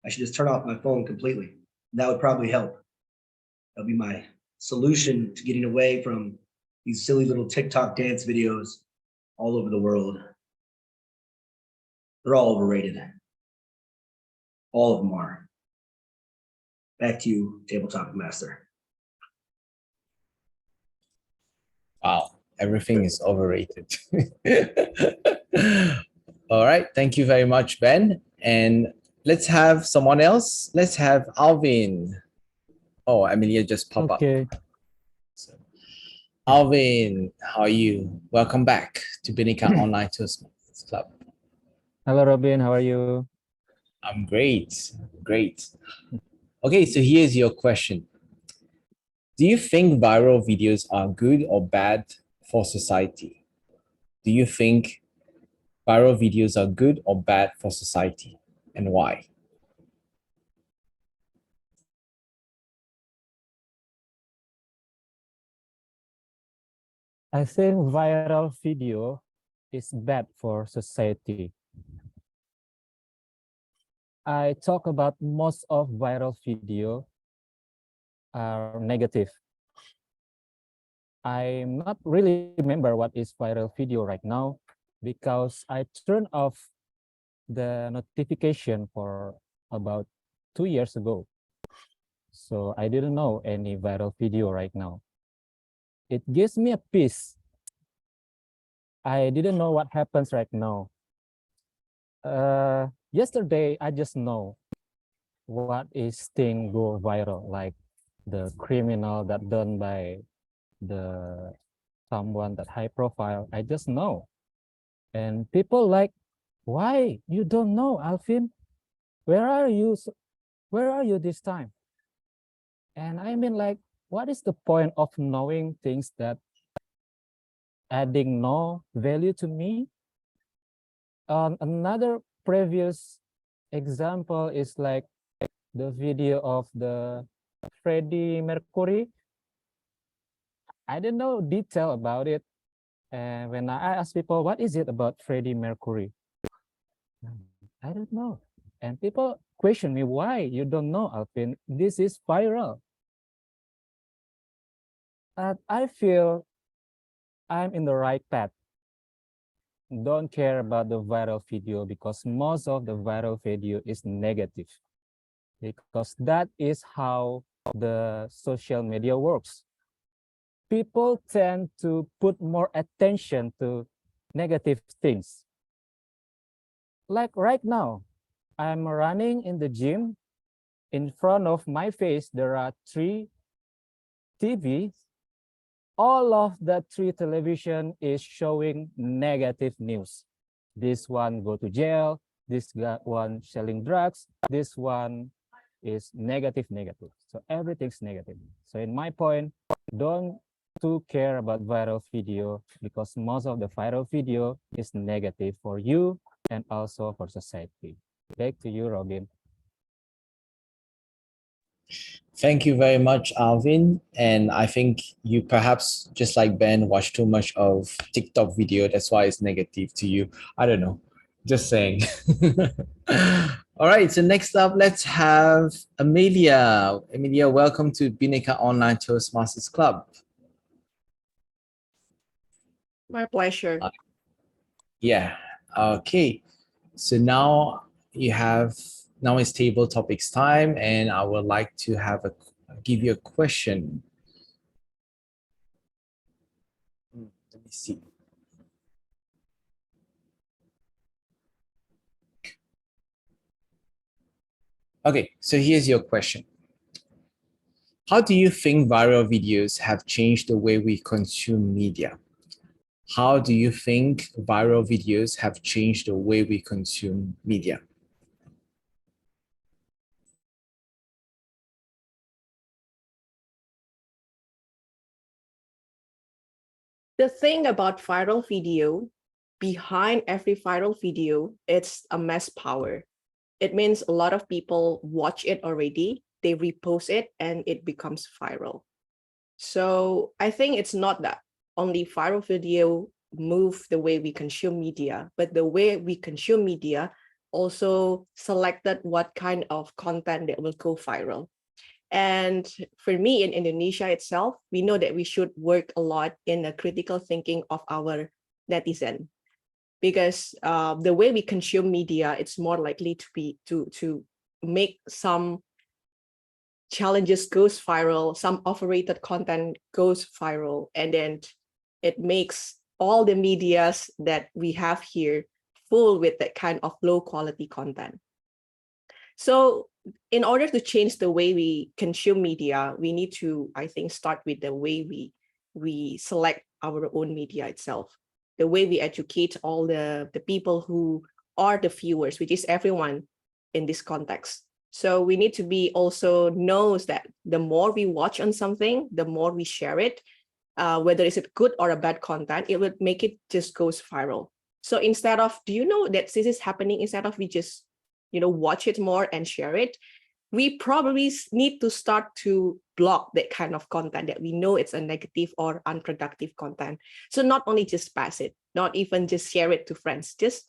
I should just turn off my phone completely. That would probably help. That'll be my solution to getting away from these silly little TikTok dance videos all over the world. They're all overrated. All of them are. Back to you, Tabletop Master. Wow, everything is overrated. All right, thank you very much, Ben. And let's have someone else. Let's have Alvin. Oh, Amelia just popped up. So, Alvin, how are you? Welcome back to Bhinneka Online Toastmasters Club. Hello, Robin. How are you? I'm great. Great. Okay, so here's your question. Do you think viral videos are good or bad for society? Do you think viral videos are good or bad for society, and why? I think viral video is bad for society. I talk about most of viral video are negative. I'm not really remember what is viral video right now because I turned off the notification for about 2 years ago. So I didn't know any viral video right now. It gives me a peace. I didn't know what happens right now. Yesterday, I just know what is thing go viral, like the criminal that done by the someone that high profile. I just know. And people like, why? You don't know, Alvin? Where are you? Where are you this time? And I mean, like, what is the point of knowing things that adding no value to me? Another previous example is like the video of the Freddie Mercury. I didn't know detail about it. And when I ask people, what is it about Freddie Mercury? I don't know. And people question me, why you don't know, Alvin? This is viral. I feel I'm in the right path. Don't care about the viral video because most of the viral video is negative. Because that is how the social media works. People tend to put more attention to negative things. Like right now, I'm running in the gym. In front of my face, there are three TV, all of the three television is showing negative news. This one go to jail, this one selling drugs, this one is negative. So everything's negative. So in my point, don't too care about viral video because most of the viral video is negative for you and also for society. Back to you, Robin. Thank you very much, Alvin. And I think you perhaps, just like Ben, watch too much of TikTok video. That's why it's negative to you. I don't know. Just saying. All right. So next up, let's have Amelia. Amelia, welcome to Bhinneka Online Toastmasters Club. My pleasure. Yeah. Okay. So now now it's table topics time, and I would like to give you a question. Let me see. Okay, so here's your question. How do you think viral videos have changed the way we consume media? How do you think viral videos have changed the way we consume media? The thing about viral video, behind every viral video, it's a mass power. It means a lot of people watch it already, they repost it, and it becomes viral. So I think it's not that only viral video move the way we consume media, but the way we consume media also selected what kind of content that will go viral. And for me in Indonesia itself, we know that we should work a lot in the critical thinking of our netizen, because the way we consume media, it's more likely to make some challenges goes viral, some overrated content goes viral, and then it makes all the medias that we have here full with that kind of low quality content. So in order to change the way we consume media, we need to, I think, start with the way we select our own media itself, the way we educate all the people who are the viewers, which is everyone in this context. So we need to be also knows that the more we watch on something, the more we share it, whether it's a good or a bad content, it would make it just goes viral. So instead of, do you know that this is happening, instead of we just, watch it more and share it, we probably need to start to block that kind of content that we know it's a negative or unproductive content. So not only just pass it, not even just share it to friends, just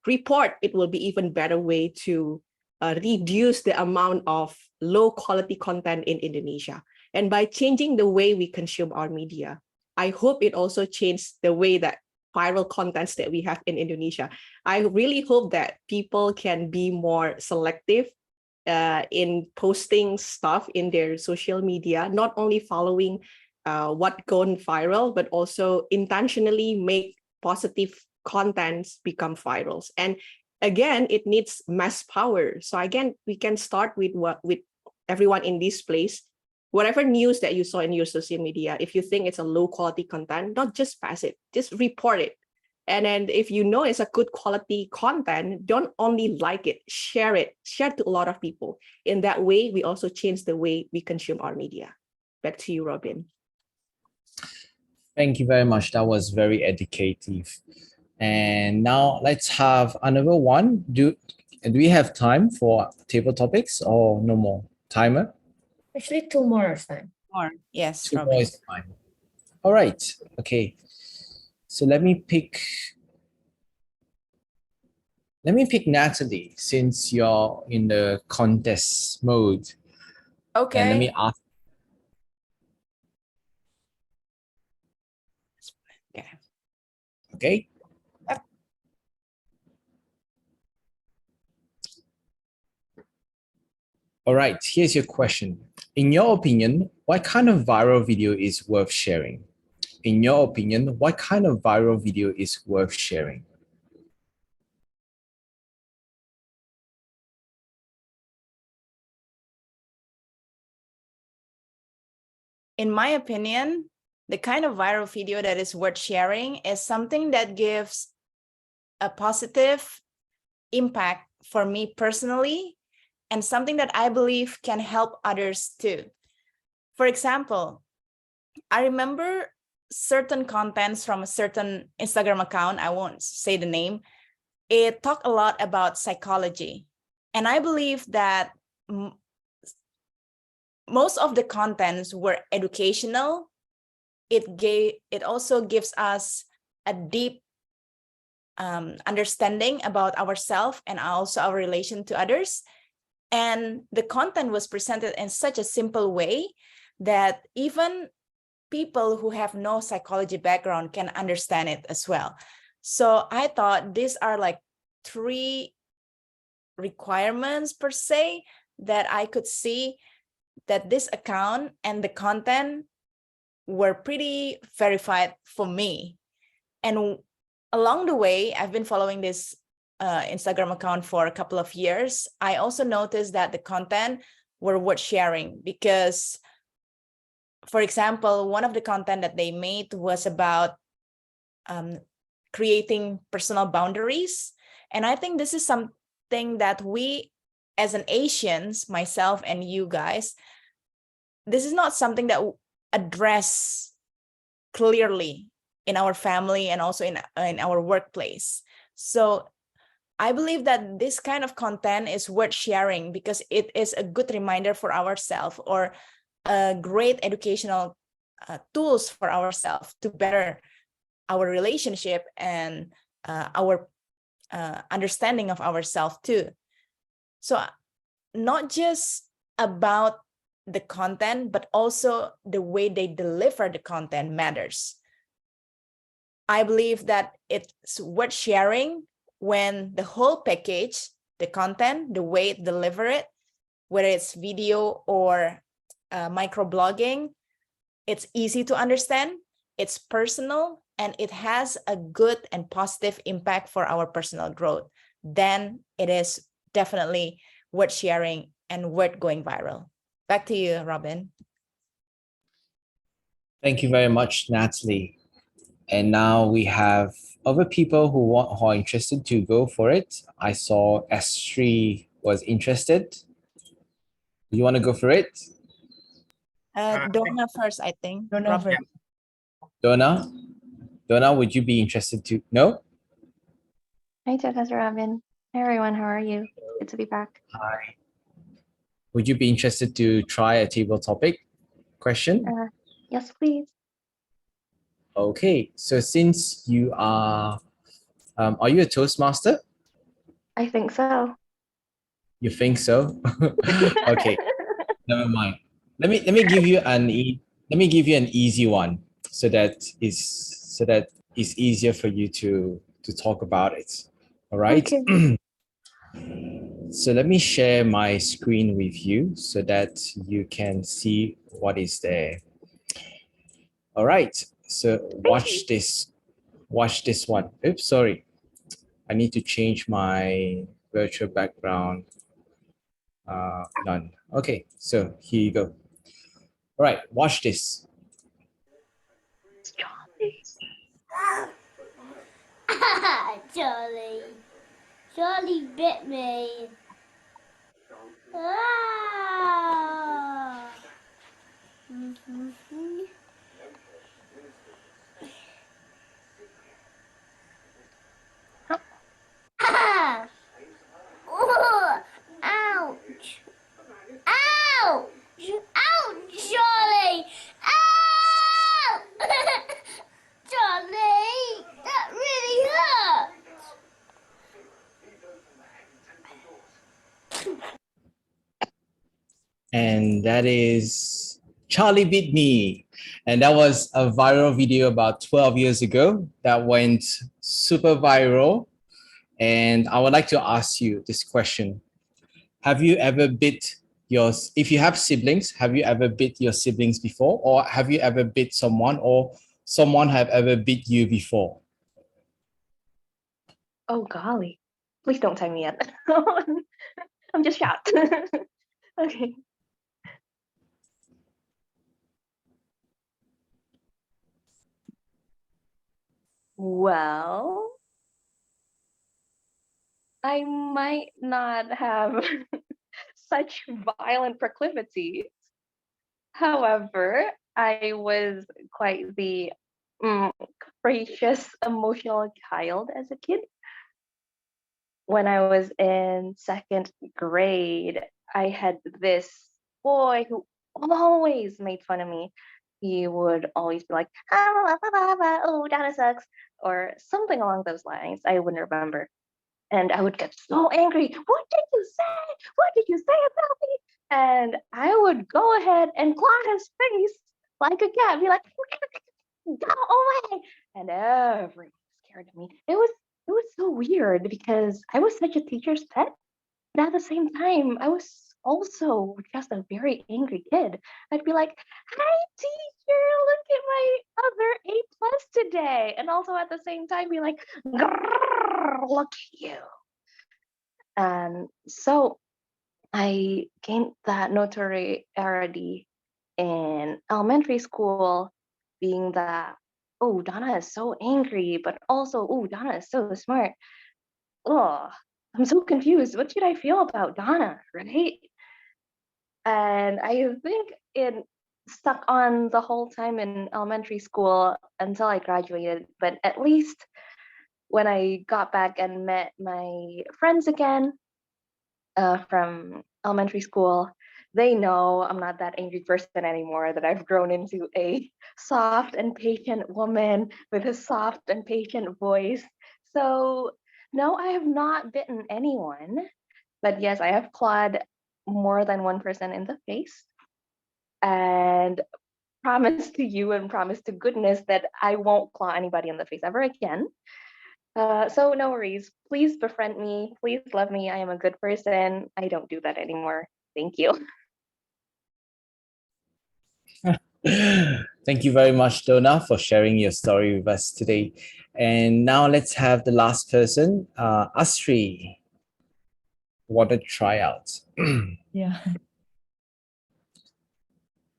report. It will be even better way to reduce the amount of low quality content in Indonesia. And by changing the way we consume our media, I hope it also changed the way that viral contents that we have in Indonesia. I really hope that people can be more selective in posting stuff in their social media, not only following what gone viral, but also intentionally make positive contents become virals. And again, it needs mass power. So again, we can start with everyone in this place. Whatever news that you saw in your social media, if you think it's a low quality content, not just pass it, just report it. And then if you know it's a good quality content, don't only like it, share to a lot of people. In that way, we also change the way we consume our media. Back to you, Robin. Thank you very much. That was very educative. And now let's have another one. Do we have time for table topics or no more? Timer? Actually, 2 more time. More. Yes, Two Robin. more is fine. All right. Okay. So let me pick Natalie, since you're in the contest mode. Okay. And let me ask. Okay. All right, here's your question. In your opinion, what kind of viral video is worth sharing? In your opinion, what kind of viral video is worth sharing? in my opinion, the kind of viral video that is worth sharing is something that gives a positive impact for me personally and something that I believe can help others too. For example, I remember certain contents from a certain Instagram account, I won't say the name, it talked a lot about psychology. And I believe that most of the contents were educational. It also gives us a deep understanding about ourselves and also our relation to others. And the content was presented in such a simple way that even people who have no psychology background can understand it as well. So I thought these are like 3 requirements per se that I could see that this account and the content were pretty verified for me. And along the way, I've been following this Instagram account for a couple of years. I also noticed that the content were worth sharing because, for example, one of the content that they made was about creating personal boundaries. And I think this is something that we as an Asians, myself and you guys, this is not something that address clearly in our family and also in our workplace. So I believe that this kind of content is worth sharing because it is a good reminder for ourselves or a great educational tools for ourselves to better our relationship and our understanding of ourselves too. So not just about the content, but also the way they deliver the content matters. I believe that it's worth sharing when the whole package, the content, the way it deliver it, whether it's video or microblogging, it's easy to understand, it's personal, and it has a good and positive impact for our personal growth. Then it is definitely worth sharing and worth going viral. Back to you, Robin. Thank you very much, Natalie. And now we have other people who are interested to go for it. I saw S3 was interested. You want to go for it? Donna first, I think. Donna Robin. first. Donna, would you be interested to? No? Hi, Professor Robin. Hi, everyone. How are you? Good to be back. Hi. Would you be interested to try a table topic question? Yes, please. Okay, so since you are you a Toastmaster? I think so. You think so? Okay, never mind. Let me give you an easy one so that it's easier for you to talk about it. All right. Okay. So let me share my screen with you so that you can see what is there. All right. So watch this. Watch this one. Oops, sorry. I need to change my virtual background. None. Okay, so here you go. All right, watch this. Charlie. Charlie bit me. Ah. Ah. Oh, ouch. Ouch. Ouch, Charlie. Ow! Charlie, that really hurt. And that is Charlie Beat Me. And that was a viral video about 12 years ago that went super viral. And I would like to ask you this question. Have you ever bit if you have siblings, have you ever bit your siblings before? Or have you ever bit someone or someone have ever bit you before? Oh, golly. Please don't tag me yet. I'm just shocked. Okay. Well, I might not have such violent proclivities. However, I was quite the mm, gracious, emotional child as a kid. When I was in second grade, I had this boy who always made fun of me. He would always be like, oh, Donna sucks, or something along those lines. I wouldn't remember. And I would get so angry. What did you say? What did you say about me? And I would go ahead and claw his face like a cat, be like, go away. And everyone was scared of me. It was so weird because I was such a teacher's pet, but at the same time, I was also just a very angry kid. I'd be like, "Hi, teacher! Look at my other A plus today," and also at the same time be like, "Grrr, look at you." And so I gained that notoriety in elementary school, being that, oh, Donna is so angry, but also, oh, Donna is so smart. Oh, I'm so confused. What should I feel about Donna, right? And I think it stuck on the whole time in elementary school until I graduated. But at least when I got back and met my friends again from elementary school, they know I'm not that angry person anymore, that I've grown into a soft and patient woman with a soft and patient voice. So, no, I have not bitten anyone, but yes, I have clawed more than one person in the face. And promise to you and promise to goodness that I won't claw anybody in the face ever again. So no worries. Please befriend me. Please love me. I am a good person. I don't do that anymore. Thank you. Thank you very much, Donna, for sharing your story with us today. And now let's have the last person, Astri. Want to try out? Yeah.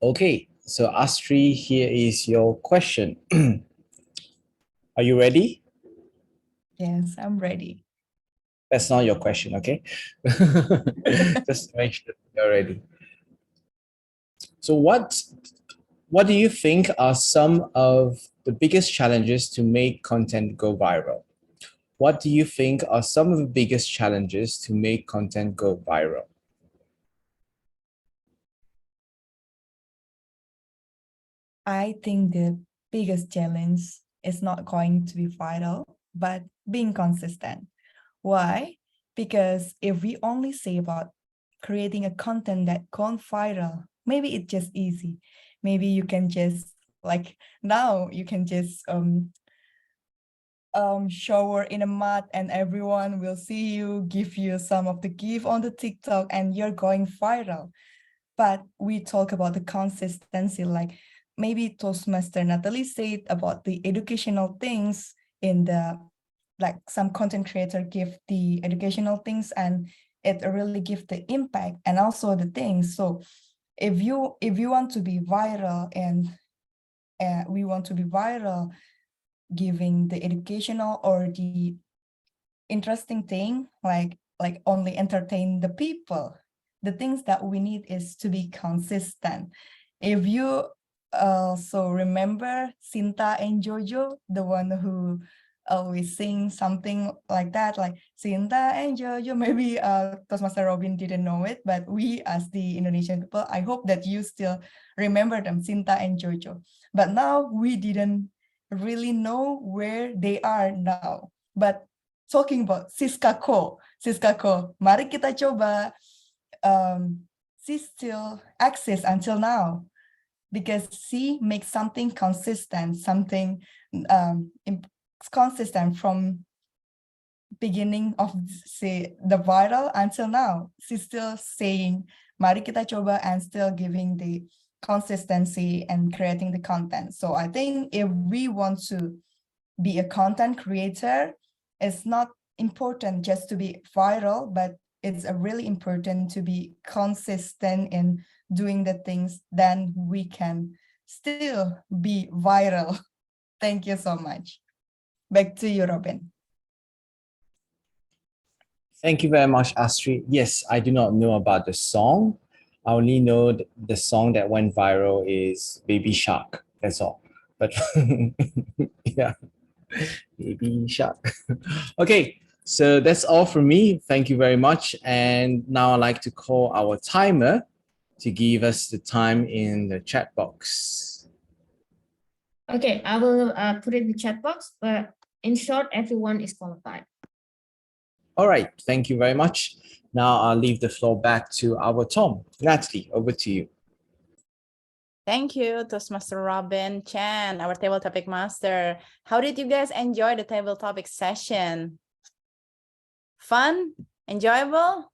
Okay, so Astri, here is your question. Are you ready? Yes, I'm ready. That's not your question, okay? Just make sure you're ready. So what do you think are some of the biggest challenges to make content go viral? What do you think are some of the biggest challenges to make content go viral? I think the biggest challenge is not going to be viral, but being consistent. Why? Because if we only say about creating a content that gone viral, maybe it's just easy. Maybe you can just like now you can just shower in a mud and everyone will see you, give you some of the gift on the TikTok and you're going viral. But we talk about the consistency, like maybe Toastmaster Natalie said about the educational things in the, like some content creator give the educational things and it really give the impact and also the things. So if you want to be viral and we want to be viral, giving the educational or the interesting thing, like only entertain the people. The things that we need is to be consistent. If you also remember Sinta and Jojo, the one who always sing something like that, like Sinta and Jojo, maybe Toastmaster Robin didn't know it, but we as the Indonesian people, I hope that you still remember them, Sinta and Jojo. But now we didn't really know where they are now. But talking about Siska Ko, mari kita coba. She still exists until now because she makes something consistent, something consistent from beginning of say the viral until now. She's still saying, mari kita coba, and still giving the consistency and creating the content. So I think if we want to be a content creator, it's not important just to be viral, but it's really important to be consistent in doing the things, then we can still be viral. Thank you so much. Back to you, Robin. Thank you very much, Astrid. Yes, I do not know about the song. I only know the song that went viral is Baby Shark. That's all. But yeah, Baby Shark. Okay, so that's all from me. Thank you very much. And now I'd like to call our timer to give us the time in the chat box. Okay, I will put it in the chat box, but in short, everyone is qualified. All right, thank you very much. Now I'll leave the floor back to our Tom. Natalie, over to you. Thank you, Toastmaster Robin Chan, our table topic master. How did you guys enjoy the table topic session? Fun? Enjoyable?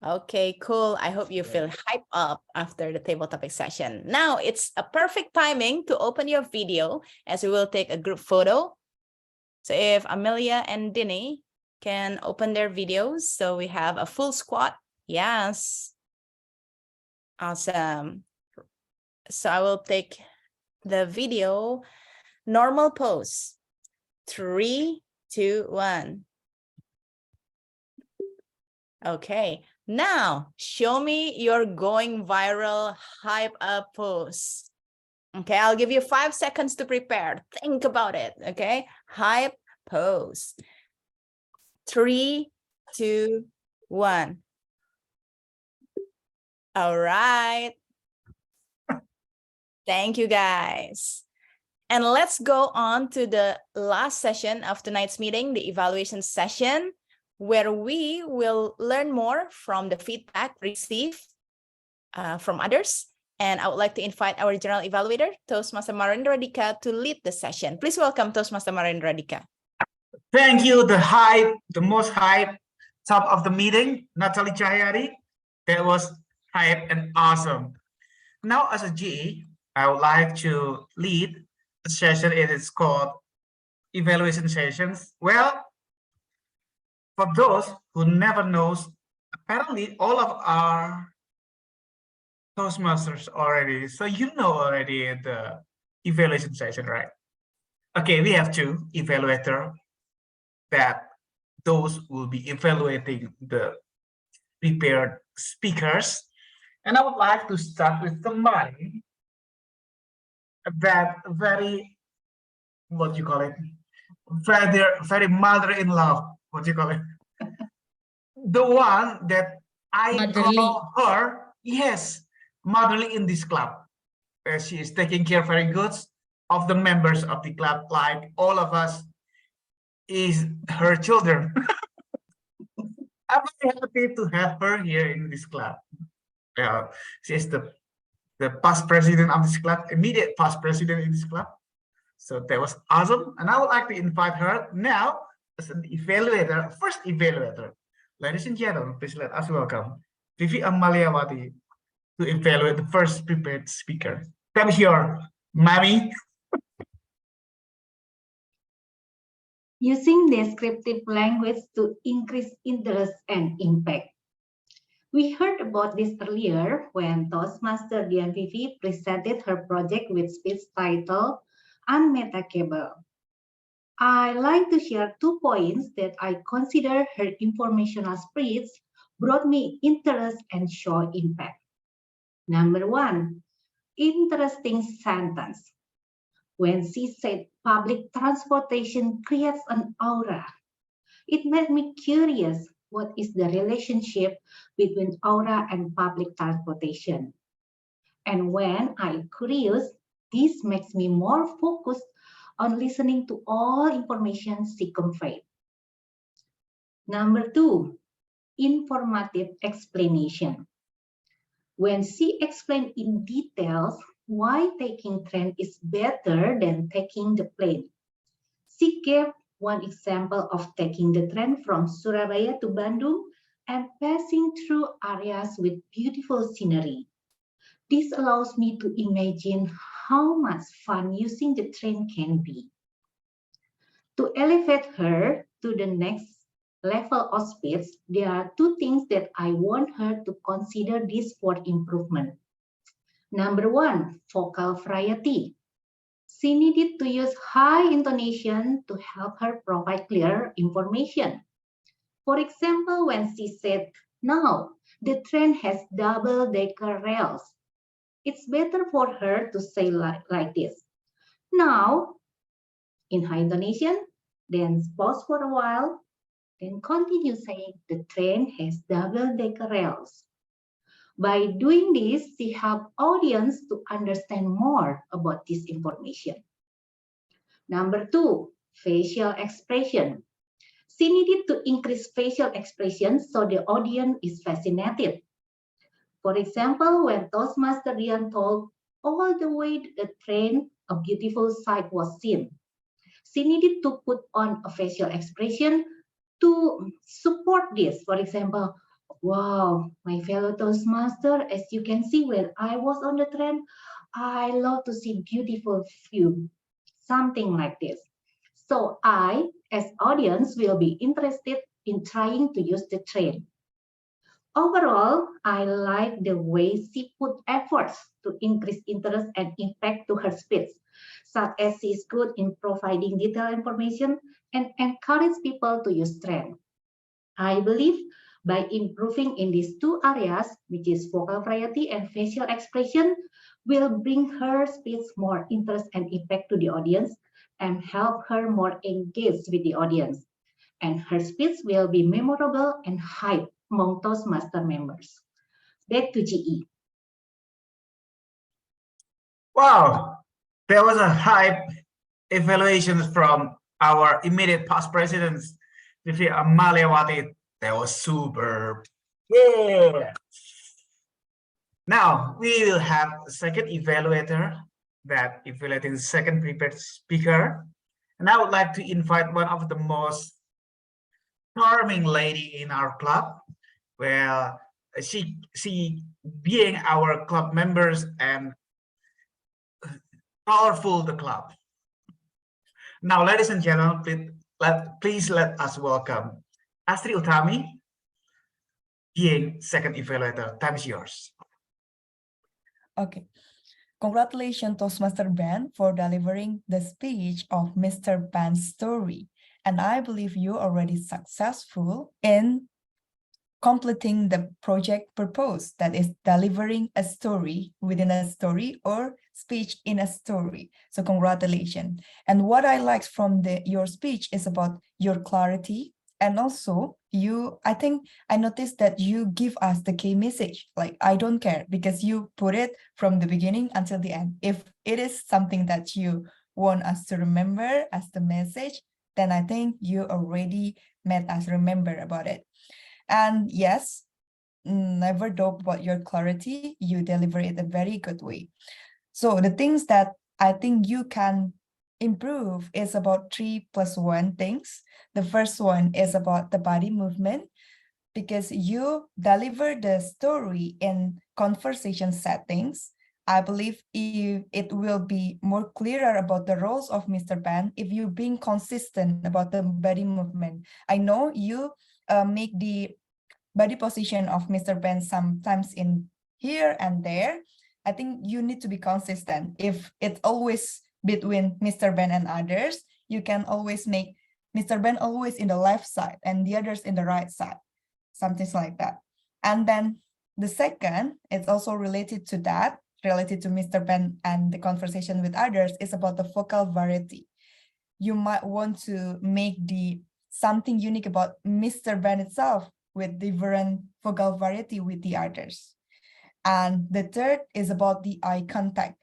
Okay, cool. I hope you feel hyped up after the table topic session. Now it's a perfect timing to open your video as we will take a group photo. So if Amelia and Dinny can open their videos, so we have a full squad. Yes. Awesome. So I will take the video, normal pose. 3, 2, 1. Okay, now show me your going viral hype up pose. Okay, I'll give you 5 seconds to prepare. Think about it. Okay, hype pose. 3, 2, 1. All right. Thank you, guys. And let's go on to the last session of tonight's meeting, the evaluation session, where we will learn more from the feedback received from others. And I would like to invite our general evaluator, Toastmaster Marendra Dika, to lead the session. Please welcome Toastmaster Marendra Dika. Thank you, the most hype top of the meeting, Natalie Chahyari. That was hype and awesome. Now, as a GE, I would like to lead the session. It is called evaluation sessions. Well, for those who never knows, apparently all of our Toastmasters already, so you know already the evaluation session, right? Okay, we have 2 evaluators that those will be evaluating the prepared speakers. And I would like to start with somebody that very, what you call it, very mother-in-law, what you call it? The one that I Motherly. call her, yes, motherly in this club. She is taking care very good of the members of the club, like all of us is her children. I'm very happy to have her here in this club. She is the past president of this club, immediate past president in this club. So that was awesome. And I would like to invite her now as an evaluator, first evaluator. Ladies and gentlemen, please let us welcome Vivi Amaliawati to evaluate the first prepared speaker. Come here, mommy. Using descriptive language to increase interest and impact. We heard about this earlier when Toastmaster Dian Vivi presented her project with speech title Unmetakable. I like to share 2 points that I consider her informational speech brought me interest and show impact. Number 1, interesting sentence. When she said public transportation creates an aura, it made me curious what is the relationship between aura and public transportation. And when I'm curious, this makes me more focused on listening to all information she conveyed. Number 2, informative explanation. When she explained in details why taking train is better than taking the plane, she gave one example of taking the train from Surabaya to Bandung and passing through areas with beautiful scenery. This allows me to imagine how much fun using the train can be. To elevate her to the next level of speech, there are 2 things that I want her to consider this for improvement. Number 1, vocal variety. She needed to use high intonation to help her provide clear information. For example, when she said, "Now, the train has double-decker rails," it's better for her to say like this. "Now," in high intonation, then pause for a while, then continue saying, "The train has double-decker rails." By doing this, she helped audience to understand more about this information. Number 2, facial expression. She needed to increase facial expression so the audience is fascinated. For example, when Toastmaster Dian told all the way to the train, a beautiful sight was seen. She needed to put on a facial expression to support this. For example, "Wow, my fellow Toastmaster, as you can see when I was on the train, I love to see beautiful view." Something like this. So I, as audience, will be interested in trying to use the train. Overall, I like the way she put efforts to increase interest and impact to her speech, such as she is good in providing detailed information and encourage people to use train. I believe by improving in these two areas, which is vocal variety and facial expression, will bring her speech more interest and impact to the audience and help her more engaged with the audience. And her speech will be memorable and hype among Toastmaster members. Back to GE. Wow, there was a hype evaluation from our immediate past presidents, Vivi Amaliawati. That was superb. Yeah. Now we will have a second evaluator that evaluating the second prepared speaker. And I would like to invite one of the most charming lady in our club, where she being our club members and powerful the club. Now, ladies and gentlemen, please let us welcome Astri Utami, being second evaluator. Time is yours. Okay. Congratulations, Toastmaster Ben, for delivering the speech of Mr. Ben's story. And I believe you already successful in completing the project purpose, that is delivering a story within a story or speech in a story. So congratulations. And what I liked from your speech is about your clarity. And also I think I noticed that you give us the key message, like, I don't care, because you put it from the beginning until the end. If it is something that you want us to remember as the message, then I think you already made us remember about it. And yes, never doubt about your clarity. You deliver it a very good way. So the things that I think you can improve is about 3+1 things. The first one is about the body movement, because you deliver the story in conversation settings. I believe it will be more clearer about the roles of Mr. Ben if you being consistent about the body movement. I know you make the body position of Mr. Ben sometimes in here and there. I think you need to be consistent. If it's always between Mr. Ben and others, you can always make Mr. Ben always in the left side and the others in the right side, something like that. And then the second, it's also related to that, related to Mr. Ben and the conversation with others, is about the vocal variety. You might want to make something unique about Mr. Ben itself with different vocal variety with the others. And the third is about the eye contact,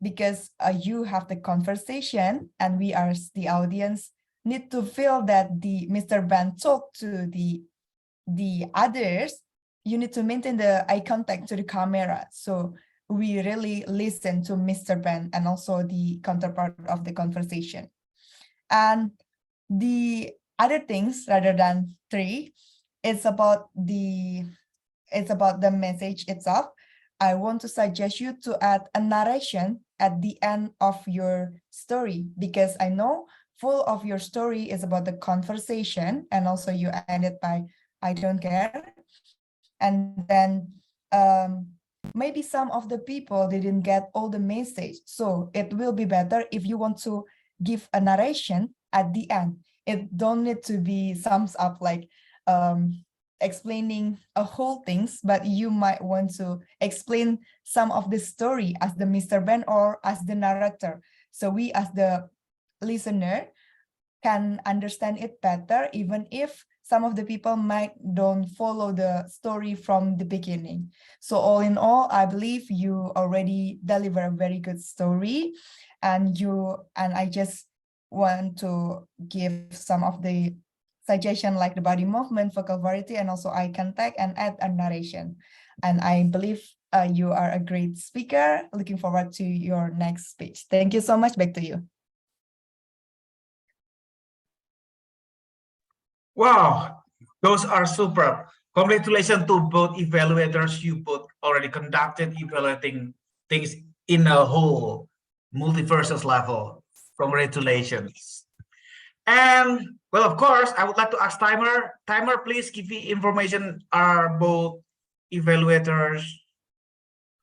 because you have the conversation and we as the audience need to feel that the Mr. Ben talk to the others. You need to maintain the eye contact to the camera. So we really listen to Mr. Ben and also the counterpart of the conversation. And the other things, rather than 3, it's about the message itself. I want to suggest you to add a narration at the end of your story, because I know full of your story is about the conversation, and also you end it by "I don't care." And then maybe some of the people didn't get all the message. So it will be better if you want to give a narration at the end. It don't need to be sums up like explaining a whole things, but you might want to explain some of the story as the Mr. Ben or as the narrator. So we as the listener can understand it better, even if some of the people might don't follow the story from the beginning. So all in all, I believe you already deliver a very good story, and I just want to give some of the suggestion like the body movement, vocal variety, and also eye contact, and add a narration. And I believe you are a great speaker. Looking forward to your next speech. Thank you so much. Back to you. Wow, those are superb. Congratulations to both evaluators. You both already conducted evaluating things in a whole multiverses level. Congratulations. And well, of course, I would like to ask Timer. Timer, please give me information. Are both evaluators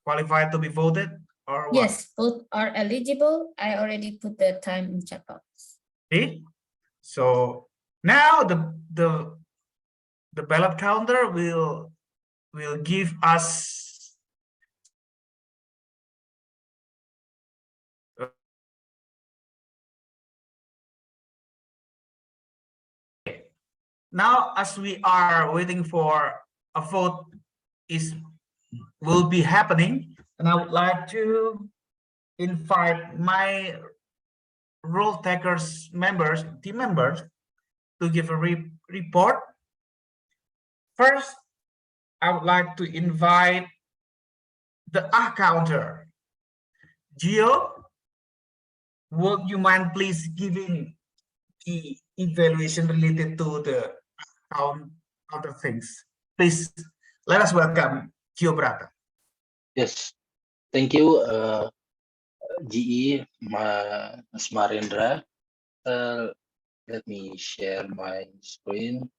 qualified to be voted or what? Yes, both are eligible. I already put the time in chat box. See? So now the ballot counter will give us now, as we are waiting for a vote will be happening, and I would like to invite my role takers members, team members, to give a report. First, I would like to invite the counter. Gio, would you mind please giving the evaluation related to the counter things? Please let us welcome Gio Brata. Yes, thank you, GE, Mas Marindra. Let me share my screen.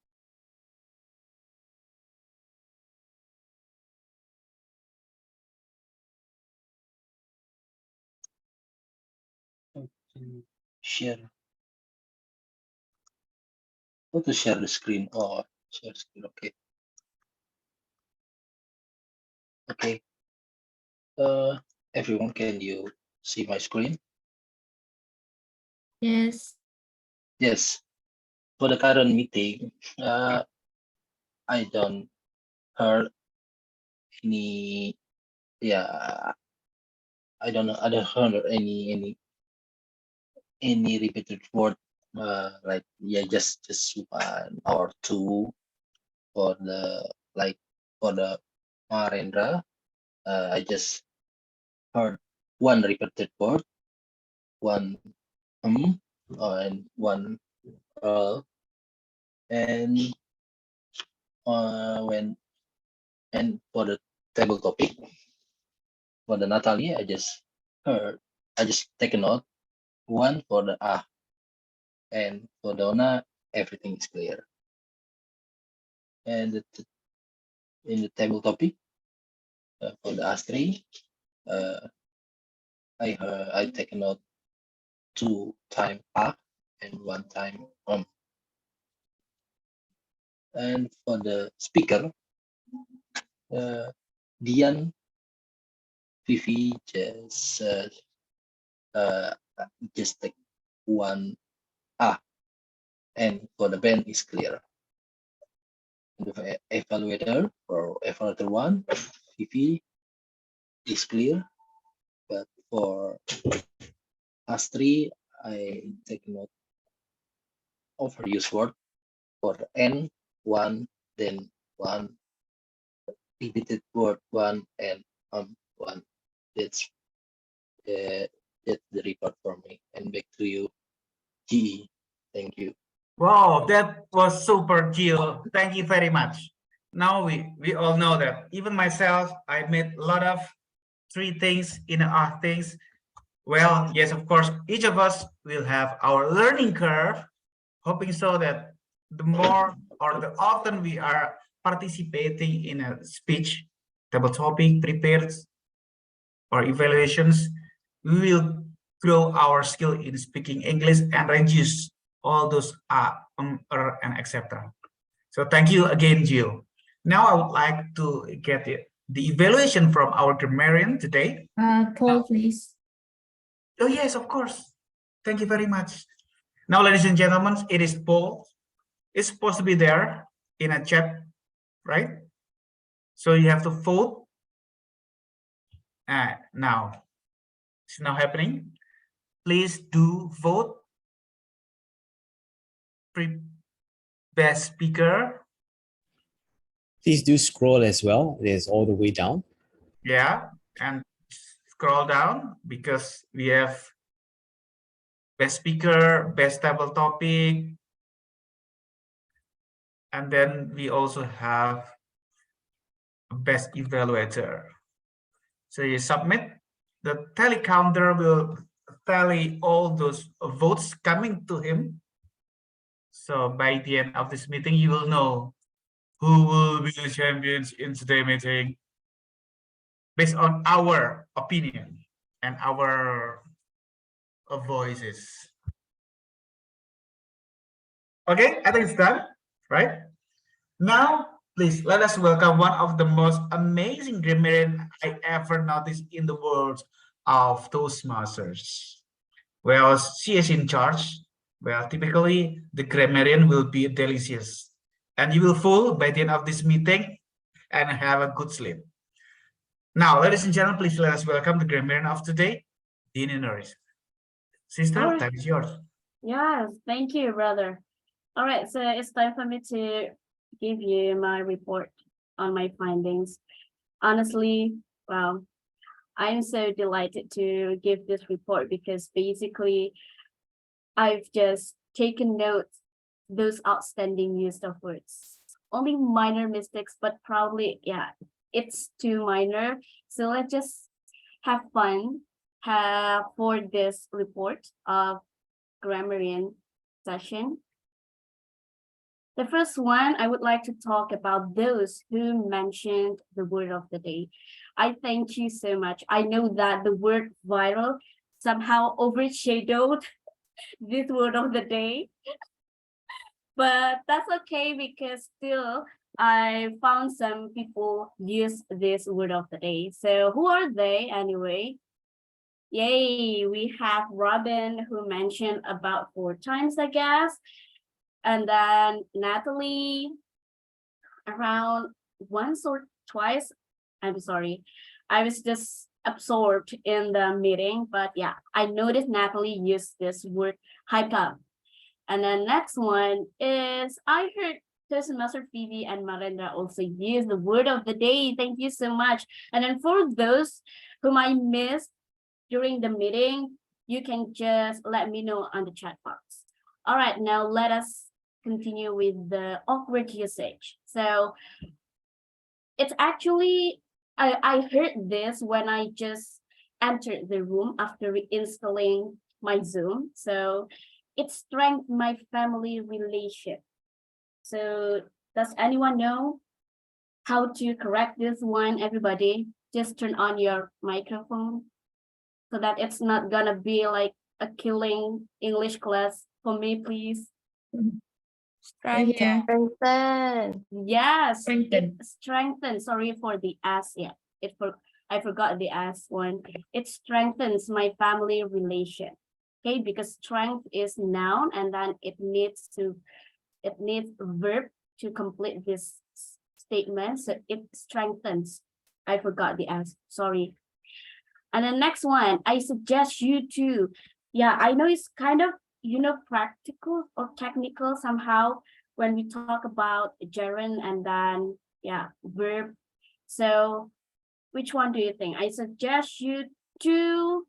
Share. How to share the screen? Oh, share screen. Okay. Okay. Everyone, can you see my screen? Yes. Yes. For the current meeting, I don't heard any. Yeah, I don't heard any repeated word. Like yeah, just one or two for the for the Marendra. I just heard one repeated word, one and one and and for the table topic for the Natalie, I just take a note, one for the and for Donna, everything is clear. And in the table topic for the Astri, I take a note 2 time and 1 time And for the speaker, Dian Vivi just take 1 and for the band is clear. The evaluator for evaluator 1, Vivi is clear, but for Astri, I take note overuse word for N 1, then 1 repeated word 1 and 1. That's the report for me. And back to you, GE. Thank you. Wow, that was super, Gio. Thank you very much. Now we all know that. Even myself, I made a lot of 3 things in things. Well, yes, of course, each of us will have our learning curve, hoping so that the more or the often we are participating in a speech, table topic prepared or evaluations, we will grow our skill in speaking English and reduce all those and etc. So thank you again, Jill. Now I would like to get the evaluation from our grammarian today. Paul, please. Oh yes, of course. Thank you very much. Now, ladies and gentlemen, it is Paul. It's supposed to be there in a chat, right? So you have to vote. Now, it's now happening. Please do vote. Best speaker. Please do scroll as well. It is all the way down. Yeah, and scroll down because we have best speaker, best table topic, and then we also have best evaluator. So you submit, the tally counter will tally all those votes coming to him. So by the end of this meeting, you will know who will be the champions in today's meeting based on our opinion and our voices. Okay, I think it's done, right? Now, please let us welcome one of the most amazing grammarian I ever noticed in the world of Toastmasters. Well, she is in charge. Well, typically the grammarian will be delicious, and you will full by the end of this meeting and have a good sleep. Now, ladies and gentlemen, please let us welcome the grammarian of today, Dini Norris. Sister, All right. time is yours. Yes, thank you, brother. All right, so it's time for me to give you my report on my findings. Honestly, well, I'm so delighted to give this report because basically I've just taken notes those outstanding use of words. Only minor mistakes, but probably, yeah, it's too minor. So let's just have fun for this report of grammarian session. The first one, I would like to talk about those who mentioned the word of the day. I thank you so much. I know that the word viral somehow overshadowed this word of the day, but that's okay because still I found some people use this word of the day. So who are they anyway? Yay, we have Robin who mentioned about 4 times, I guess. And then Natalie around once or twice. I'm sorry. I was just absorbed in the meeting, but yeah, I noticed Natalie used this word hype up. And then next one is I heard Toastmaster Phoebe and Marendra also use the word of the day. Thank you so much. And then for those whom I missed during the meeting, you can just let me know on the chat box. All right, now let us continue with the awkward usage. So it's actually, I heard this when I just entered the room after reinstalling my Zoom. So it strengthened my family relation. So does anyone know how to correct this one? Everybody, just turn on your microphone so that it's not gonna be like a killing English class for me, please. Strengthen. Strengthen. Yes, Strengthen. it strengthens. Sorry for the S. Yeah, I forgot the S one. It strengthens my family relation. Okay, because strength is noun, and then it needs verb to complete this statement. So it strengthens. I forgot the S. Sorry. And the next one, I suggest you to. Yeah, I know it's kind of practical or technical somehow when we talk about gerund and then verb. So which one do you think? I suggest you to,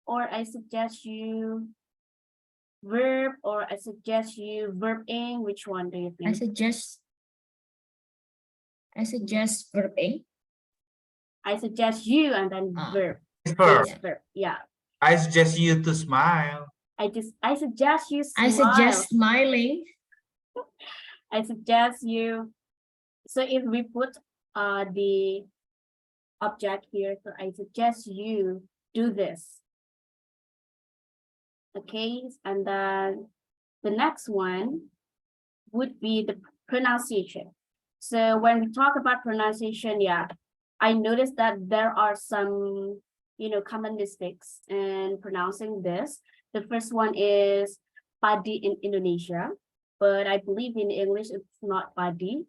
or I suggest you verb, or I suggest you verbing. Which one do you think? I suggest verbing. I suggest you and then verb. Verb. Yes, verb. Yeah. I suggest you to smile. I suggest you smile. I suggest smiling. I suggest you. So if we put the object here. So I suggest you do this. Okay, and then the next one would be the pronunciation. So when we talk about pronunciation, yeah, I noticed that there are some, common mistakes in pronouncing this. The first one is padi in Indonesia, but I believe in English it's not padi.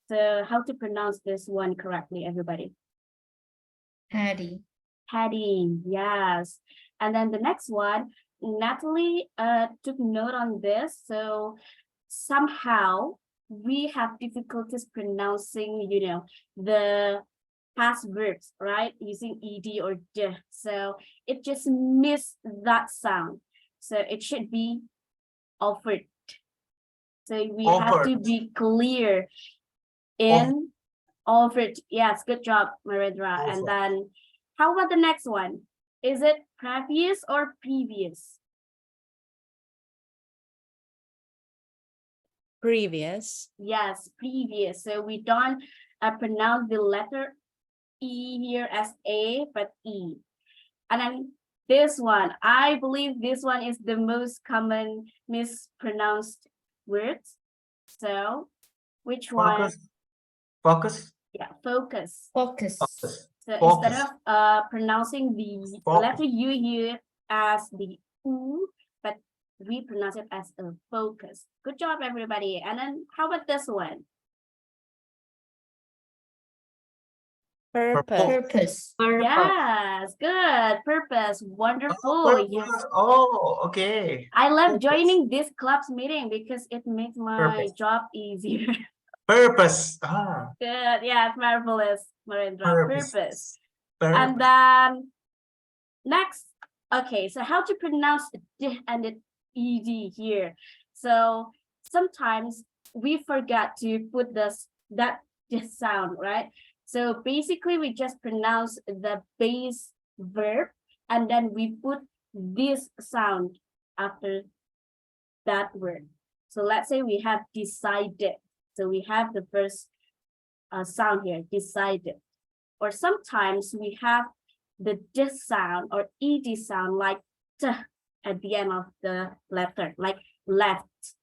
So how to pronounce this one correctly, everybody? Paddy. Paddy, yes. And then the next one, Natalie took note on this. So somehow we have difficulties pronouncing, the past verbs, right? Using ed or d. So it just missed that sound. So it should be offered. So we have to be clear in offered. Yes, good job, Maridra. And then how about the next one? Is it previous or previous? Previous. Yes, previous. So we don't pronounce the letter E here as A, but E. And then this one, I believe this one is the most common mispronounced words. So which one? Focus. Yeah, focus. Focus. So Focus. instead of pronouncing the letter U here as the U, but we pronounce it as a focus. Good job, everybody. And then how about this one? Purpose. Yes, good. Purpose. Wonderful. Yes. Oh, okay. I love joining this club's meeting because it makes my job easier. Purpose. Good. Yes, marvelous, Marindra. Purpose. Purpose. And then next, okay, so how to pronounce D and the ED here. So sometimes we forget to put this sound, right? So basically we just pronounce the base verb and then we put this sound after that word. So let's say we have decided. So we have the first sound here, decided. Or sometimes we have the D sound or ED sound like T at the end of the letter, like left.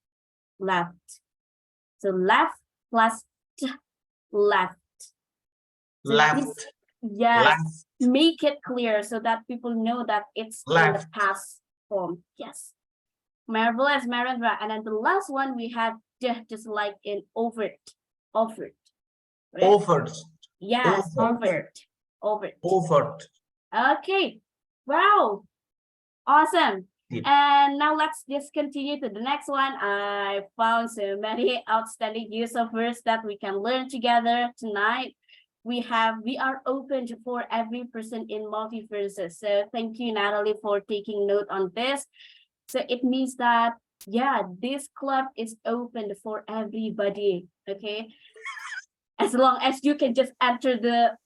So left plus T, left. So Left. Yes, Left. make it clear so that people know that it's in the past form. Yes. Marvelous, Marindra. And then the last one we have just like in offered. Right? Offered. Yes, offered. Okay. Wow. Awesome. And now let's just continue to the next one. I found so many outstanding use of words that we can learn together tonight. We are open for every person in multiverses. So thank you, Natalie, for taking note on this. So it means that, yeah, this club is open for everybody, okay? As long as you can just enter the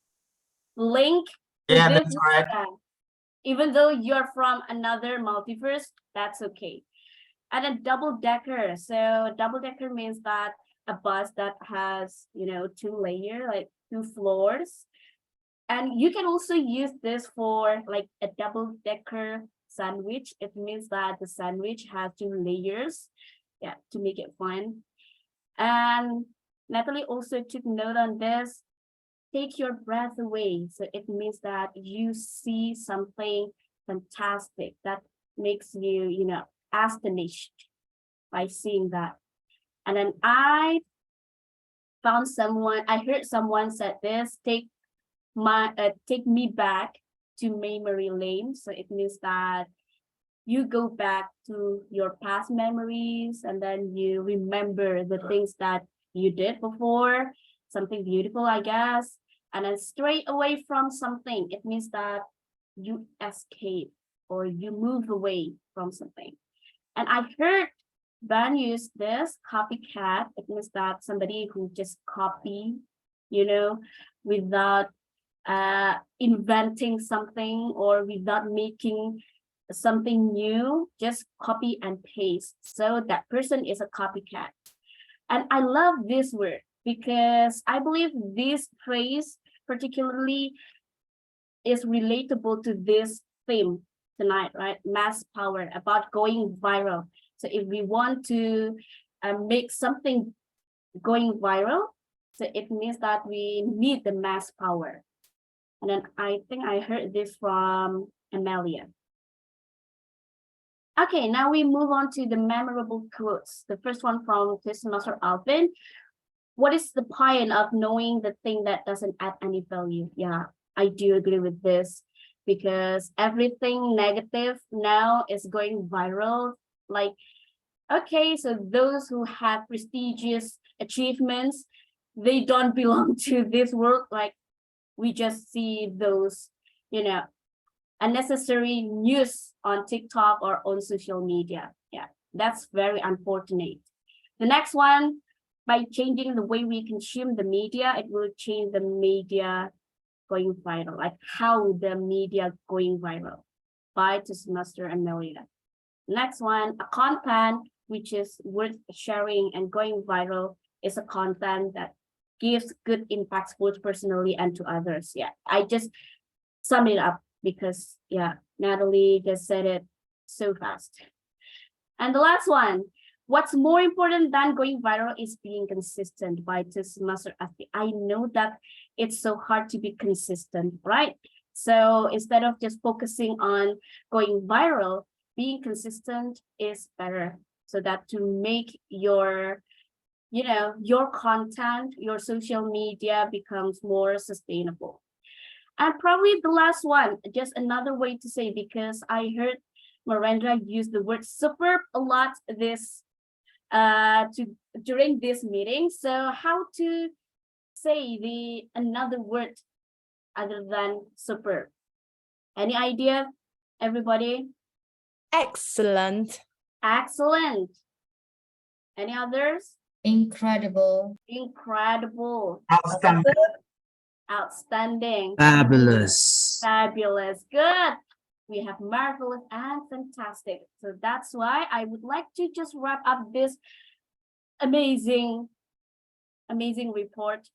link. Yeah, that's right. Even though you're from another multiverse, that's okay. And a double-decker. So double-decker means that a bus that has, 2 layers, like 2 floors. And you can also use this for like a double-decker sandwich. It means that the sandwich has 2 layers, yeah, to make it fun. And Natalie also took note on this. Take your breath away. So it means that you see something fantastic that makes you, astonished by seeing that. And then I heard someone said this, take me back to memory lane. So it means that you go back to your past memories and then you remember the things that you did before, something beautiful, I guess. And then stray away from something, it means that you escape or you move away from something. And I heard Ben use this copycat. It means that somebody who just copy, without inventing something or without making something new, just copy and paste. So that person is a copycat. And I love this word because I believe this phrase particularly is relatable to this theme tonight, right? Mass power, about going viral. So if we want to make something going viral, so it means that we need the mass power. And then I think I heard this from Amelia. Okay, now we move on to the memorable quotes. The first one from Toastmaster Alvin. What is the point of knowing the thing that doesn't add any value? Yeah, I do agree with this, because everything negative now is going viral. Like, okay, so those who have prestigious achievements, they don't belong to this world. Like, we just see those, you know, unnecessary news on TikTok or on social media. Yeah, that's very unfortunate. The next one, by changing the way we consume the media, it will change the media going viral, like how the media going viral, by Toastmaster Amelia. Next one, a content which is worth sharing and going viral is a content that gives good impacts both personally and to others. Yeah, I just sum it up because, yeah, Natalie just said it so fast. And the last one, what's more important than going viral is being consistent, by Toastmaster Ati. I know that it's so hard to be consistent, right? So instead of just focusing on going viral, being consistent is better, so that to make your, you know, your content, your social media becomes more sustainable. And probably the last one, just another way to say, because I heard Marendra use the word superb a lot this during this meeting. So how to say the another word other than superb? Any idea, everybody? Excellent. Excellent. Any others? Incredible. Incredible. Outstanding. Outstanding. Fabulous. Fabulous. Good. We have marvelous and fantastic. So that's why I would like to just wrap up this amazing report,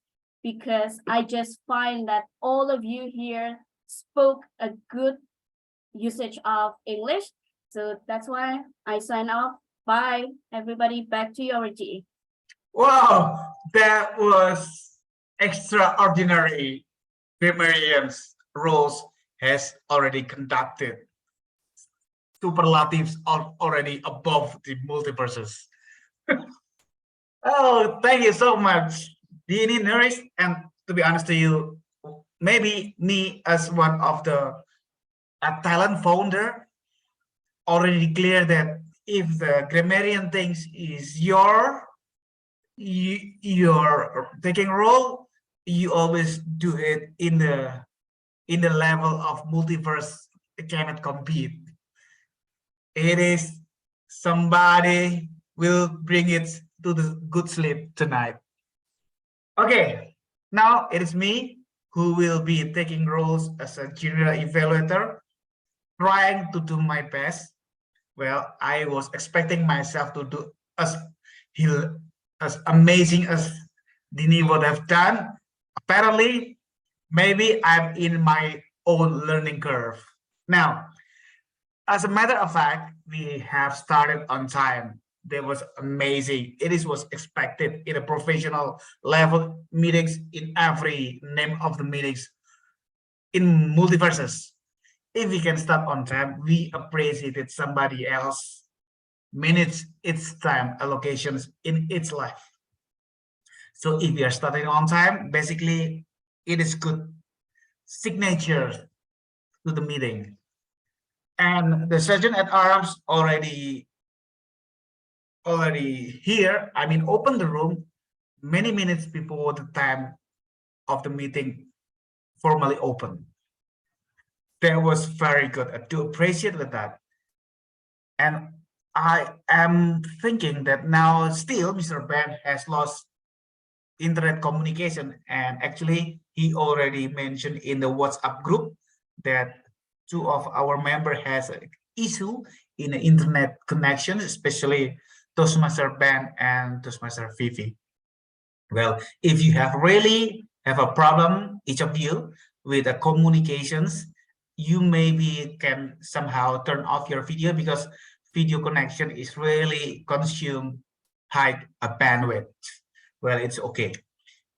because I just find that all of you here spoke a good usage of English. So that's why I sign off. Bye, everybody. Back to you, RG. Wow, that was extraordinary. Grammarians roles has already conducted. Superlatives are already above the multiverses. Oh, thank you so much, Dini, Nourish. And to be honest to you, maybe me as one of the talent founder already declare that if the grammarian thinks is your taking role, you always do it in the level of multiverse. Cannot compete. It is somebody will bring it to the good sleep tonight. Okay, now it is me who will be taking roles as a junior evaluator, trying to do my best. Well, I was expecting myself to do as amazing as Dini would have done. Apparently, maybe I'm in my own learning curve. Now, as a matter of fact, we have started on time. That was amazing. It was expected in a professional level meetings, in every name of the meetings in multiverses. If we can start on time, we appreciated somebody else manage its time allocations in its life. So if we are starting on time, basically it is good signature to the meeting. And the sergeant at arms already here. I mean, open the room many minutes before the time of the meeting formally open. That was very good. I do appreciate that. And I am thinking that now still Mr. Ben has lost internet communication, and actually he already mentioned in the WhatsApp group that two of our members has an issue in the internet connection, especially Toastmaster Ben and Toastmaster Vivi. Well, if you really have a problem, each of you, with the communications, you maybe can somehow turn off your video because video connection is really consume high bandwidth. Well, it's okay.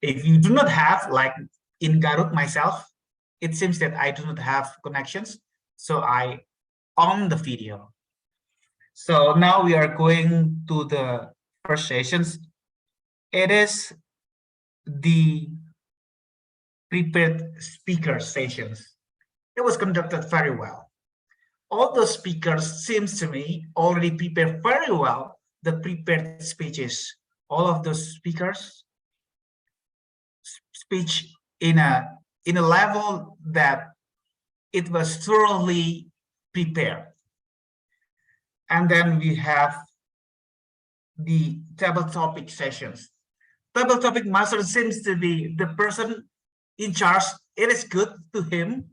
If you do not have, like in Garut myself, it seems that I do not have connections, so I on the video. So now we are going to the first sessions. It is the prepared speaker sessions. It was conducted very well. All the speakers seems to me already prepared very well the prepared speeches. All of those speakers speech in a level that it was thoroughly prepared. And then we have the table topic sessions. Table topic master seems to be the person in charge. It is good to him.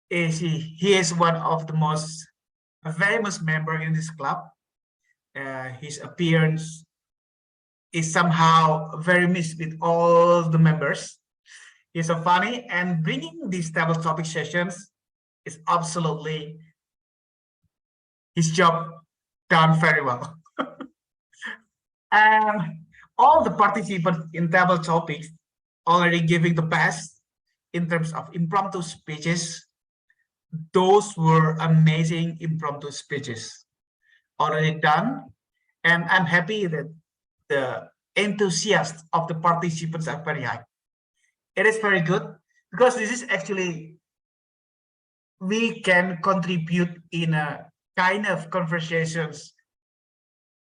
He is one of the most famous member in this club. His appearance is somehow very mixed with all the members. He's so funny, and bringing these table topic sessions is absolutely his job done very well. And all the participants in table topics already giving the best in terms of impromptu speeches. Those were amazing impromptu speeches already done. And I'm happy that the enthusiasm of the participants are very high. It is very good because this is actually, we can contribute in a kind of conversations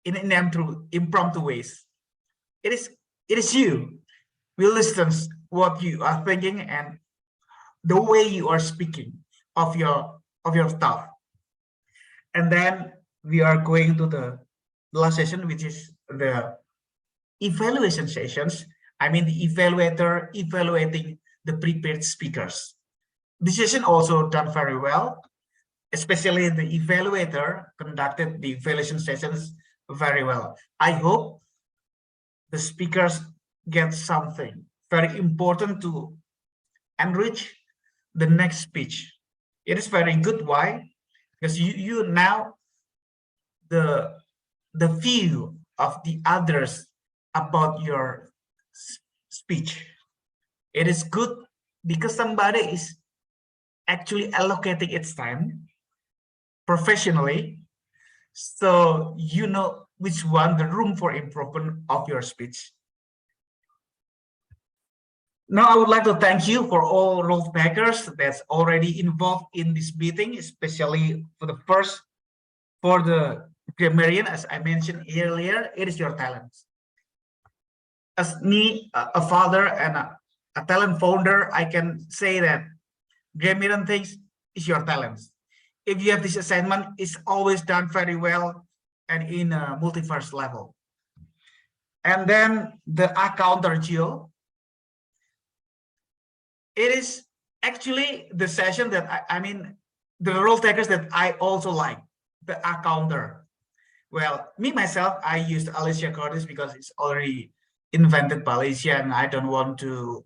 in impromptu ways. It is you will listen what you are thinking and the way you are speaking of your stuff. And then we are going to the last session, which is the evaluation sessions. I mean the evaluator evaluating the prepared speakers. This session also done very well, especially the evaluator conducted the evaluation sessions very well. I hope the speakers get something very important to enrich the next speech. It is very good. Why? Because you now the view of the others about your speech. It is good because somebody is actually allocating its time professionally, so you know which one the room for improvement of your speech. Now I would like to thank you for all role makers that's already involved in this meeting, especially for the grammarian. As I mentioned earlier, it is your talent. As me, a father and a talent founder, I can say that grammarian things is your talent. If you have this assignment, it's always done very well and in a multiverse level. And then the accounter Geo. It is actually the session that I mean, the role takers that I also like, the accounter. Well, me myself, I used Alicia Cordes because it's already invented by Alicia and I don't want to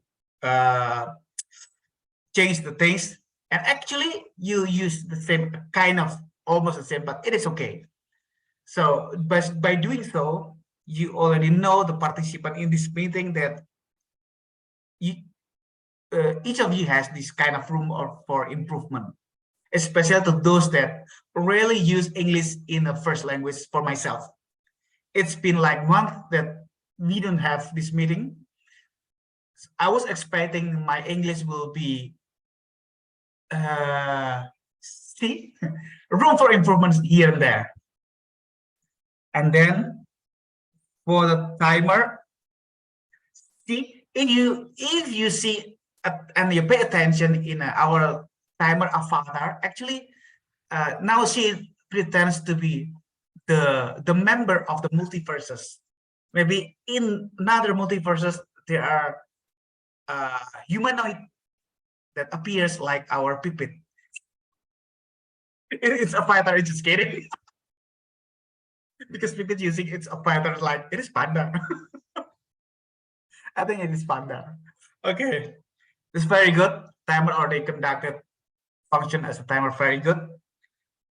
change the things. And actually you use the same kind of, almost the same, but it is okay. So by doing so, you already know the participant in this meeting that each of you has this kind of room for improvement, especially to those that really use English in the first language. For myself, it's been like months that we don't have this meeting. I was expecting my English will be see room for improvements here and there. And then for the timer, see if you see and you pay attention in our timer avatar, actually now she pretends to be the member of the multiverses. Maybe in another multiverses there are humanoid that appears like our puppet. It's a fighter, it's just kidding. Because people using it's a fighter like it is panda. I think it is panda. Okay. It's very good. Timer already conducted function as a timer, very good.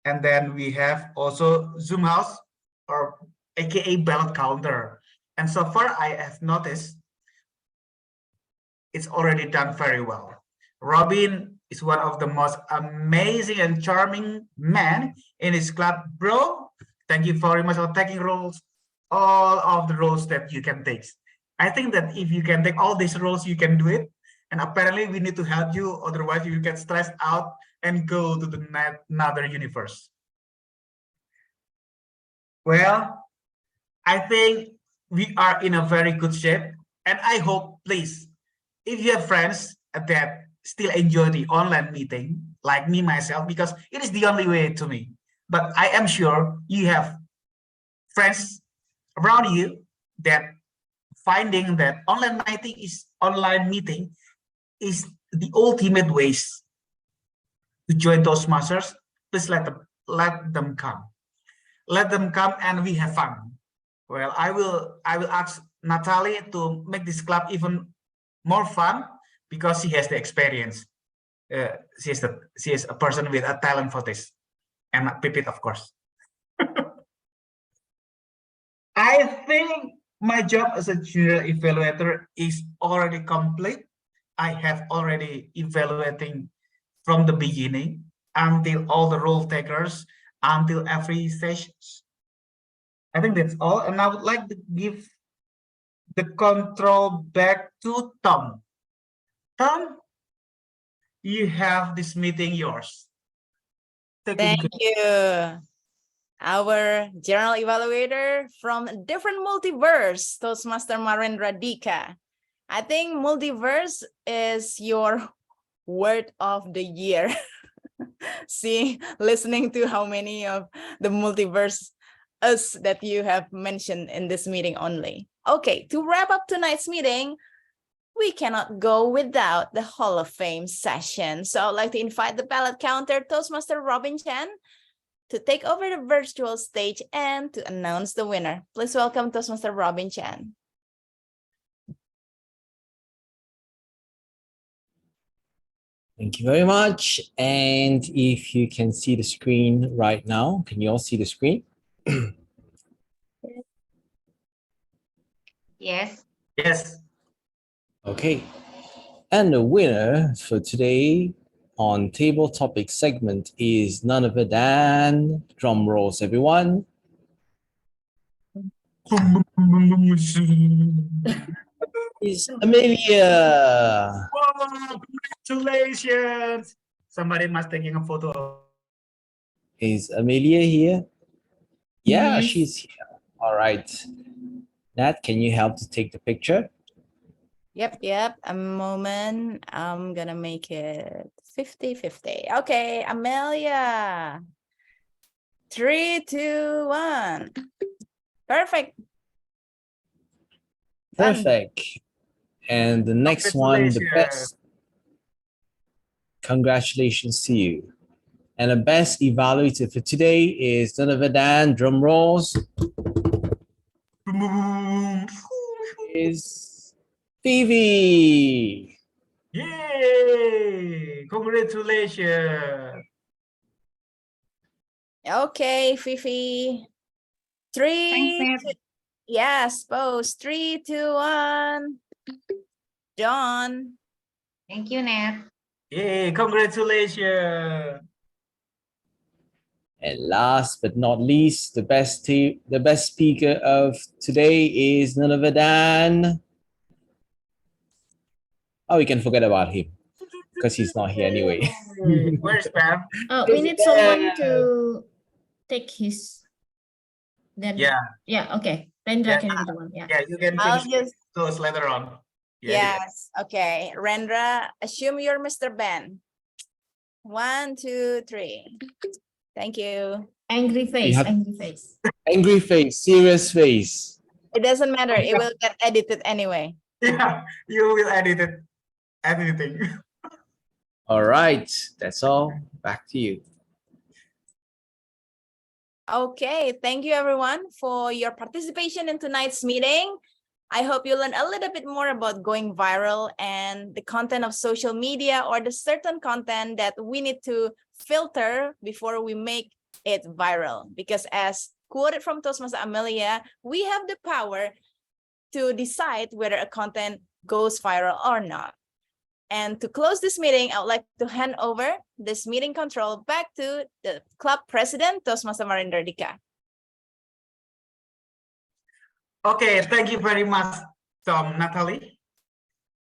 And then we have also Zoom House, or AKA ballot counter. And so far I have noticed it's already done very well. Robin is one of the most amazing and charming men in his club. Bro, thank you very much for taking roles, all of the roles that you can take. I think that if you can take all these roles, you can do it. And apparently we need to help you, otherwise you will get stressed out and go to the another universe. Well, I think we are in a very good shape. And I hope, please, if you have friends that still enjoy the online meeting, like me myself, because it is the only way to me. But I am sure you have friends around you that finding that online meeting is the ultimate ways to join Toastmasters. Please let them come. Let them come and we have fun. Well, I will ask Natalie to make this club even more fun because she has the experience. She is a person with a talent for this, and Pipit, of course. I think my job as a junior evaluator is already complete. I have already evaluating from the beginning until all the role takers, until every session. I think that's all, and I would like to give the control back to Tom. Tom, you have this meeting yours. Thank you. Our general evaluator from a different multiverse, Toastmaster Marendra Dika. I think multiverse is your word of the year. Listening to how many of the multiverse us that you have mentioned in this meeting only. Okay, to wrap up tonight's meeting, we cannot go without the Hall of Fame session. So I'd like to invite the ballot counter, Toastmaster Robin Chan, to take over the virtual stage and to announce the winner. Please welcome Toastmaster Robin Chan. Thank you very much. And if you can see the screen right now, can you all see the screen? Yes. Yes. Okay. And the winner for today on table topic segment is none other than, drum rolls everyone, is Amelia. Whoa, congratulations. Somebody must taking a photo. Is Amelia here? Yeah, Yes. she's here. All right. Nat, can you help to take the picture? Yep. A moment. I'm gonna make it 50-50. Okay, Amelia. 3, 2, 1. Perfect. Done. Perfect. And the next one, the best. Congratulations to you. And the best evaluator for today is none other than, drum rolls, is Phoebe. Yay! Congratulations. Okay, Fifi. 3, yes, pose. 3, 2, 1. John. Thank you, Nat. Yay, congratulations. And last but not least, the best speaker of today is none other than, we can forget about him because he's not here anyway. Where's Pam? We need someone to take his. Then yeah. Okay. Rendra can be the one. Yeah. Yeah, you can I'll finish just those later on. yes. Okay. Rendra, assume you're Mr. Ben. 1, 2, 3. Thank you. Angry face. have- Angry face. Angry face, serious face. It doesn't matter. It will get edited anyway. Yeah, you will edit it. Anything. All right, that's all. Back to you. Okay, thank you everyone for your participation in tonight's meeting. I hope you learn a little bit more about going viral and the content of social media or the certain content that we need to filter before we make it viral. Because as quoted from Toastmaster Amelia, we have the power to decide whether a content goes viral or not. And to close this meeting, I would like to hand over this meeting control back to the club president, Toastmaster Marinder Dika. Okay, thank you very much, Natalie.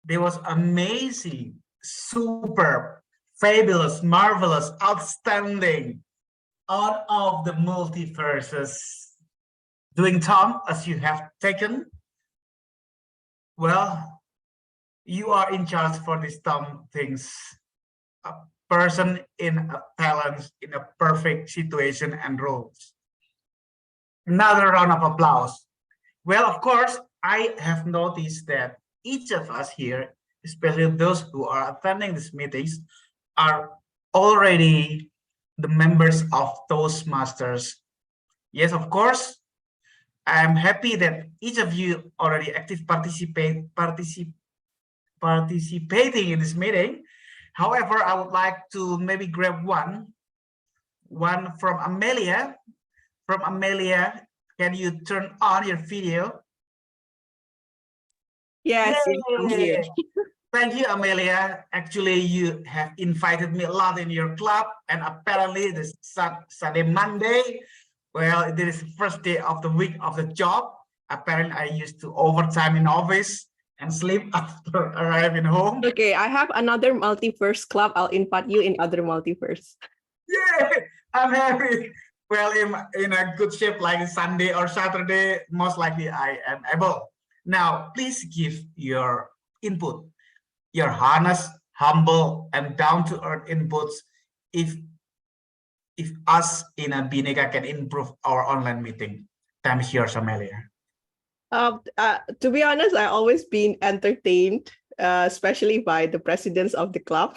There was amazing, superb, fabulous, marvelous, outstanding, out of the multiverses. Doing Tom, as you have taken, well, you are in charge for these Tom things. A person in a talent, in a perfect situation and roles. Another round of applause. Well, of course, I have noticed that each of us here, especially those who are attending these meetings, are already the members of Toastmasters. Yes, of course, I'm happy that each of you already active participating in this meeting. However, I would like to maybe grab one from Amelia. From Amelia, can you turn on your video? Yes, yes, I'm here. Thank you, Amelia. Actually, you have invited me a lot in your club, and apparently this Sunday, Monday, well, this is the first day of the week of the job. Apparently, I used to overtime in office and sleep after arriving home. Okay, I have another multiverse club. I'll invite you in other multiverse. Yeah, I'm happy. Well, in a good shape like Sunday or Saturday, most likely I am able. Now, please give your input, your honest, humble, and down-to-earth inputs if us in a Bhinneka can improve our online meeting. Time is yours, Amelia. To be honest, I always been entertained, especially by the presidents of the club.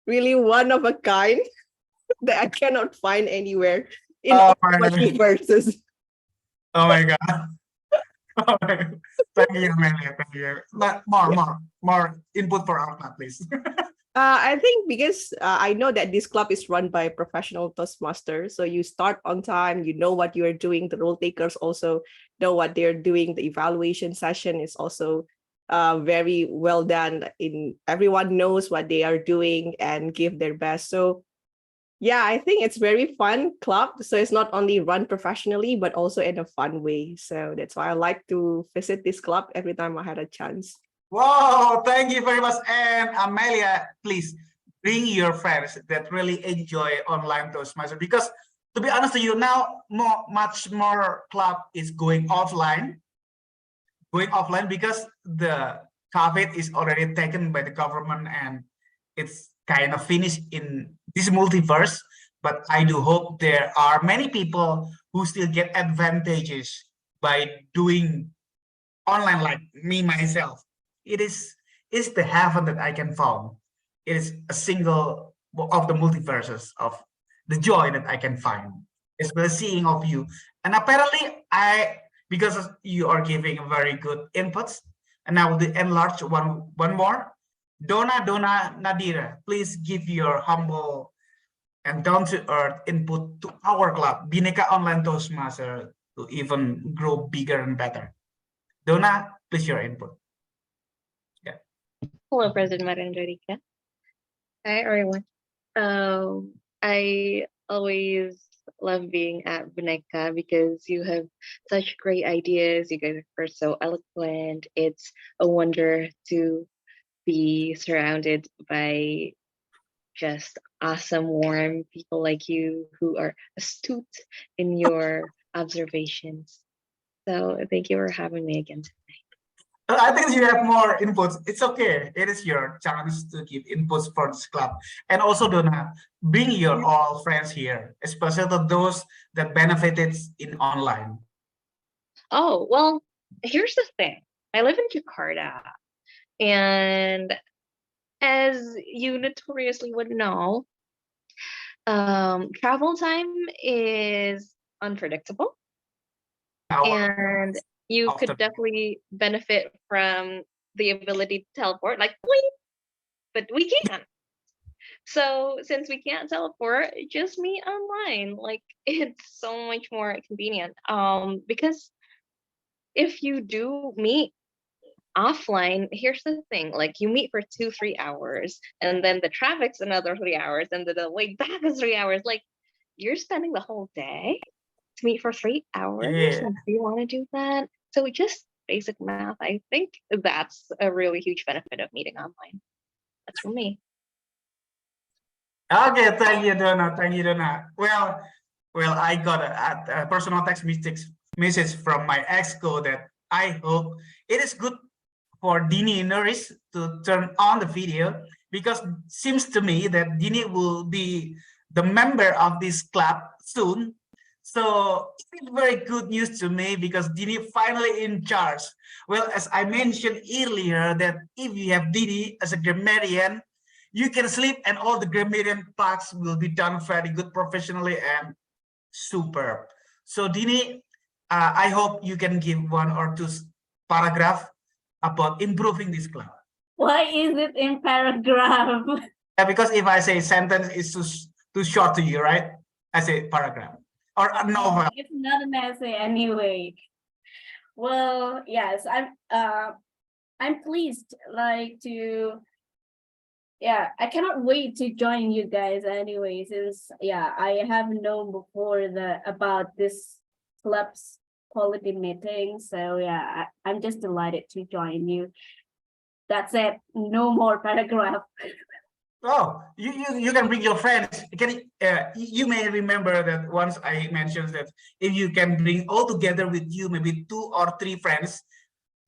Really one of a kind that I cannot find anywhere in all multiverses. Oh my God. Oh my God. Thank you, Amelia. Thank you. More input for our club, please. I think because I know that this club is run by professional Toastmasters. So you start on time, you know what you are doing. The role takers also know what they're doing. The evaluation session is also very well done. Everyone knows what they are doing and give their best. So yeah, I think it's very fun club. So it's not only run professionally, but also in a fun way. So that's why I like to visit this club every time I had a chance. Wow, thank you very much. And Amelia, please bring your friends that really enjoy online Toastmasters, because to be honest with you, now much more club is going offline because the COVID is already taken by the government and it's kind of finished in this multiverse. But I do hope there are many people who still get advantages by doing online, like me myself. It's the heaven that I can find. It is a single of the multiverses of the joy that I can find, especially seeing of you. And apparently because you are giving very good inputs, and now the enlarge one more. Donna Nadira, please give your humble and down-to-earth input to our club, Bhinneka Online Toastmaster, to even grow bigger and better. Donna, please your input. Yeah. Hello, President Marindrika. Hi, everyone. I always love being at Bhinneka because you have such great ideas. You guys are so eloquent. It's a wonder to be surrounded by just awesome, warm people like you who are astute in your observations. So thank you for having me again. I think you have more inputs. It's okay. It is your chance to give inputs for this club. And also, Donna, bring your all friends here, especially those that benefited in online. Oh, well, here's the thing. I live in Jakarta, and as you notoriously would know, travel time is unpredictable. And you After- could definitely benefit from the ability to teleport, like, boing, but we can't. So since we can't teleport, just meet online. Like, it's so much more convenient. Because if you do meet offline, here's the thing, like you meet for 2-3 hours and then the traffic's another 3 hours and the way back is 3 hours. Like, you're spending the whole day to meet for 3 hours. Yeah. And do you want to do that? So just basic math, I think that's a really huge benefit of meeting online. That's from me. Okay, thank you, Donna. Thank you, Donna. Well, I got a personal text message from my ex-co that I hope it is good for Dini Norris to turn on the video, because seems to me that Dini will be the member of this club soon. So it's very good news to me because Dini finally in charge. Well, as I mentioned earlier, that if you have Dini as a grammarian, you can sleep and all the grammarian tasks will be done very good professionally and superb. So Dini, I hope you can give 1 or 2 paragraph about improving this club. Why is it in paragraph? Yeah, because if I say sentence is too short to you, right? I say paragraph or a novel. It's not an essay anyway. Well, yes, I'm pleased like to, yeah, I cannot wait to join you guys anyway, since yeah, I have known before about this club's quality meeting. So yeah, I'm just delighted to join you. That's it. No more paragraph. Oh, you can bring your friends. You may remember that once I mentioned that if you can bring all together with you, maybe 2 or 3 friends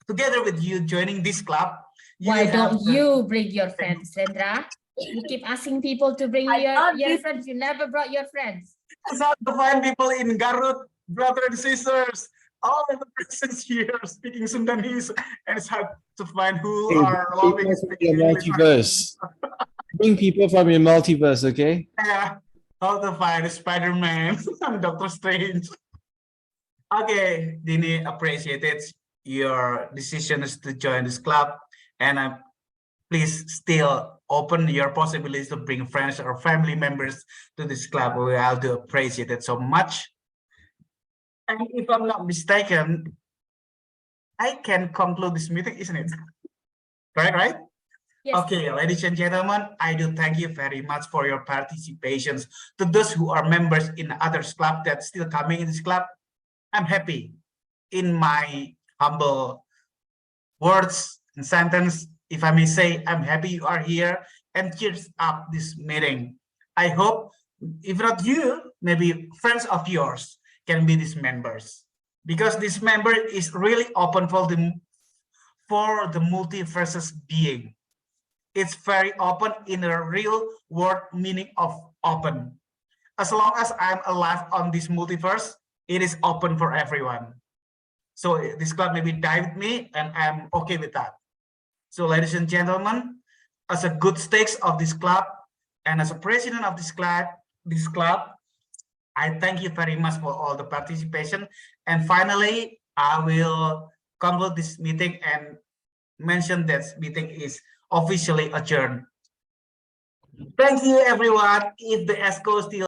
together with you joining this club. Why don't you bring your friends, Rendra? You keep asking people to bring your friends. You never brought your friends. It's hard to find people in Garut, brothers and sisters, all of the persons here speaking Sundanese, and it's hard to find who are loving speaking English. Multiverse. Bring people from your multiverse, okay? Yeah, how to find Spider-Man and Doctor Strange. Okay, Dini, appreciated your decisions to join this club, and please still open your possibilities to bring friends or family members to this club. We all do appreciate it so much. And if I'm not mistaken, I can conclude this meeting, isn't it? Correct, right? Yes. Okay, ladies and gentlemen, I do thank you very much for your participations. To those who are members in others club that's still coming in this club, I'm happy. In my humble words and sentence, if I may say, I'm happy you are here and cheers up this meeting. I hope, if not you, maybe friends of yours can be these members, because this member is really open for the multiverses being. It's very open in a real word meaning of open. As long as I'm alive on this multiverse, it is open for everyone. So this club maybe die with me, and I'm okay with that. So ladies and gentlemen, as a good stakes of this club and as a president of this club, I thank you very much for all the participation. And finally, I will conclude this meeting and mention that meeting is officially adjourned. Thank you, everyone. If the ESCO still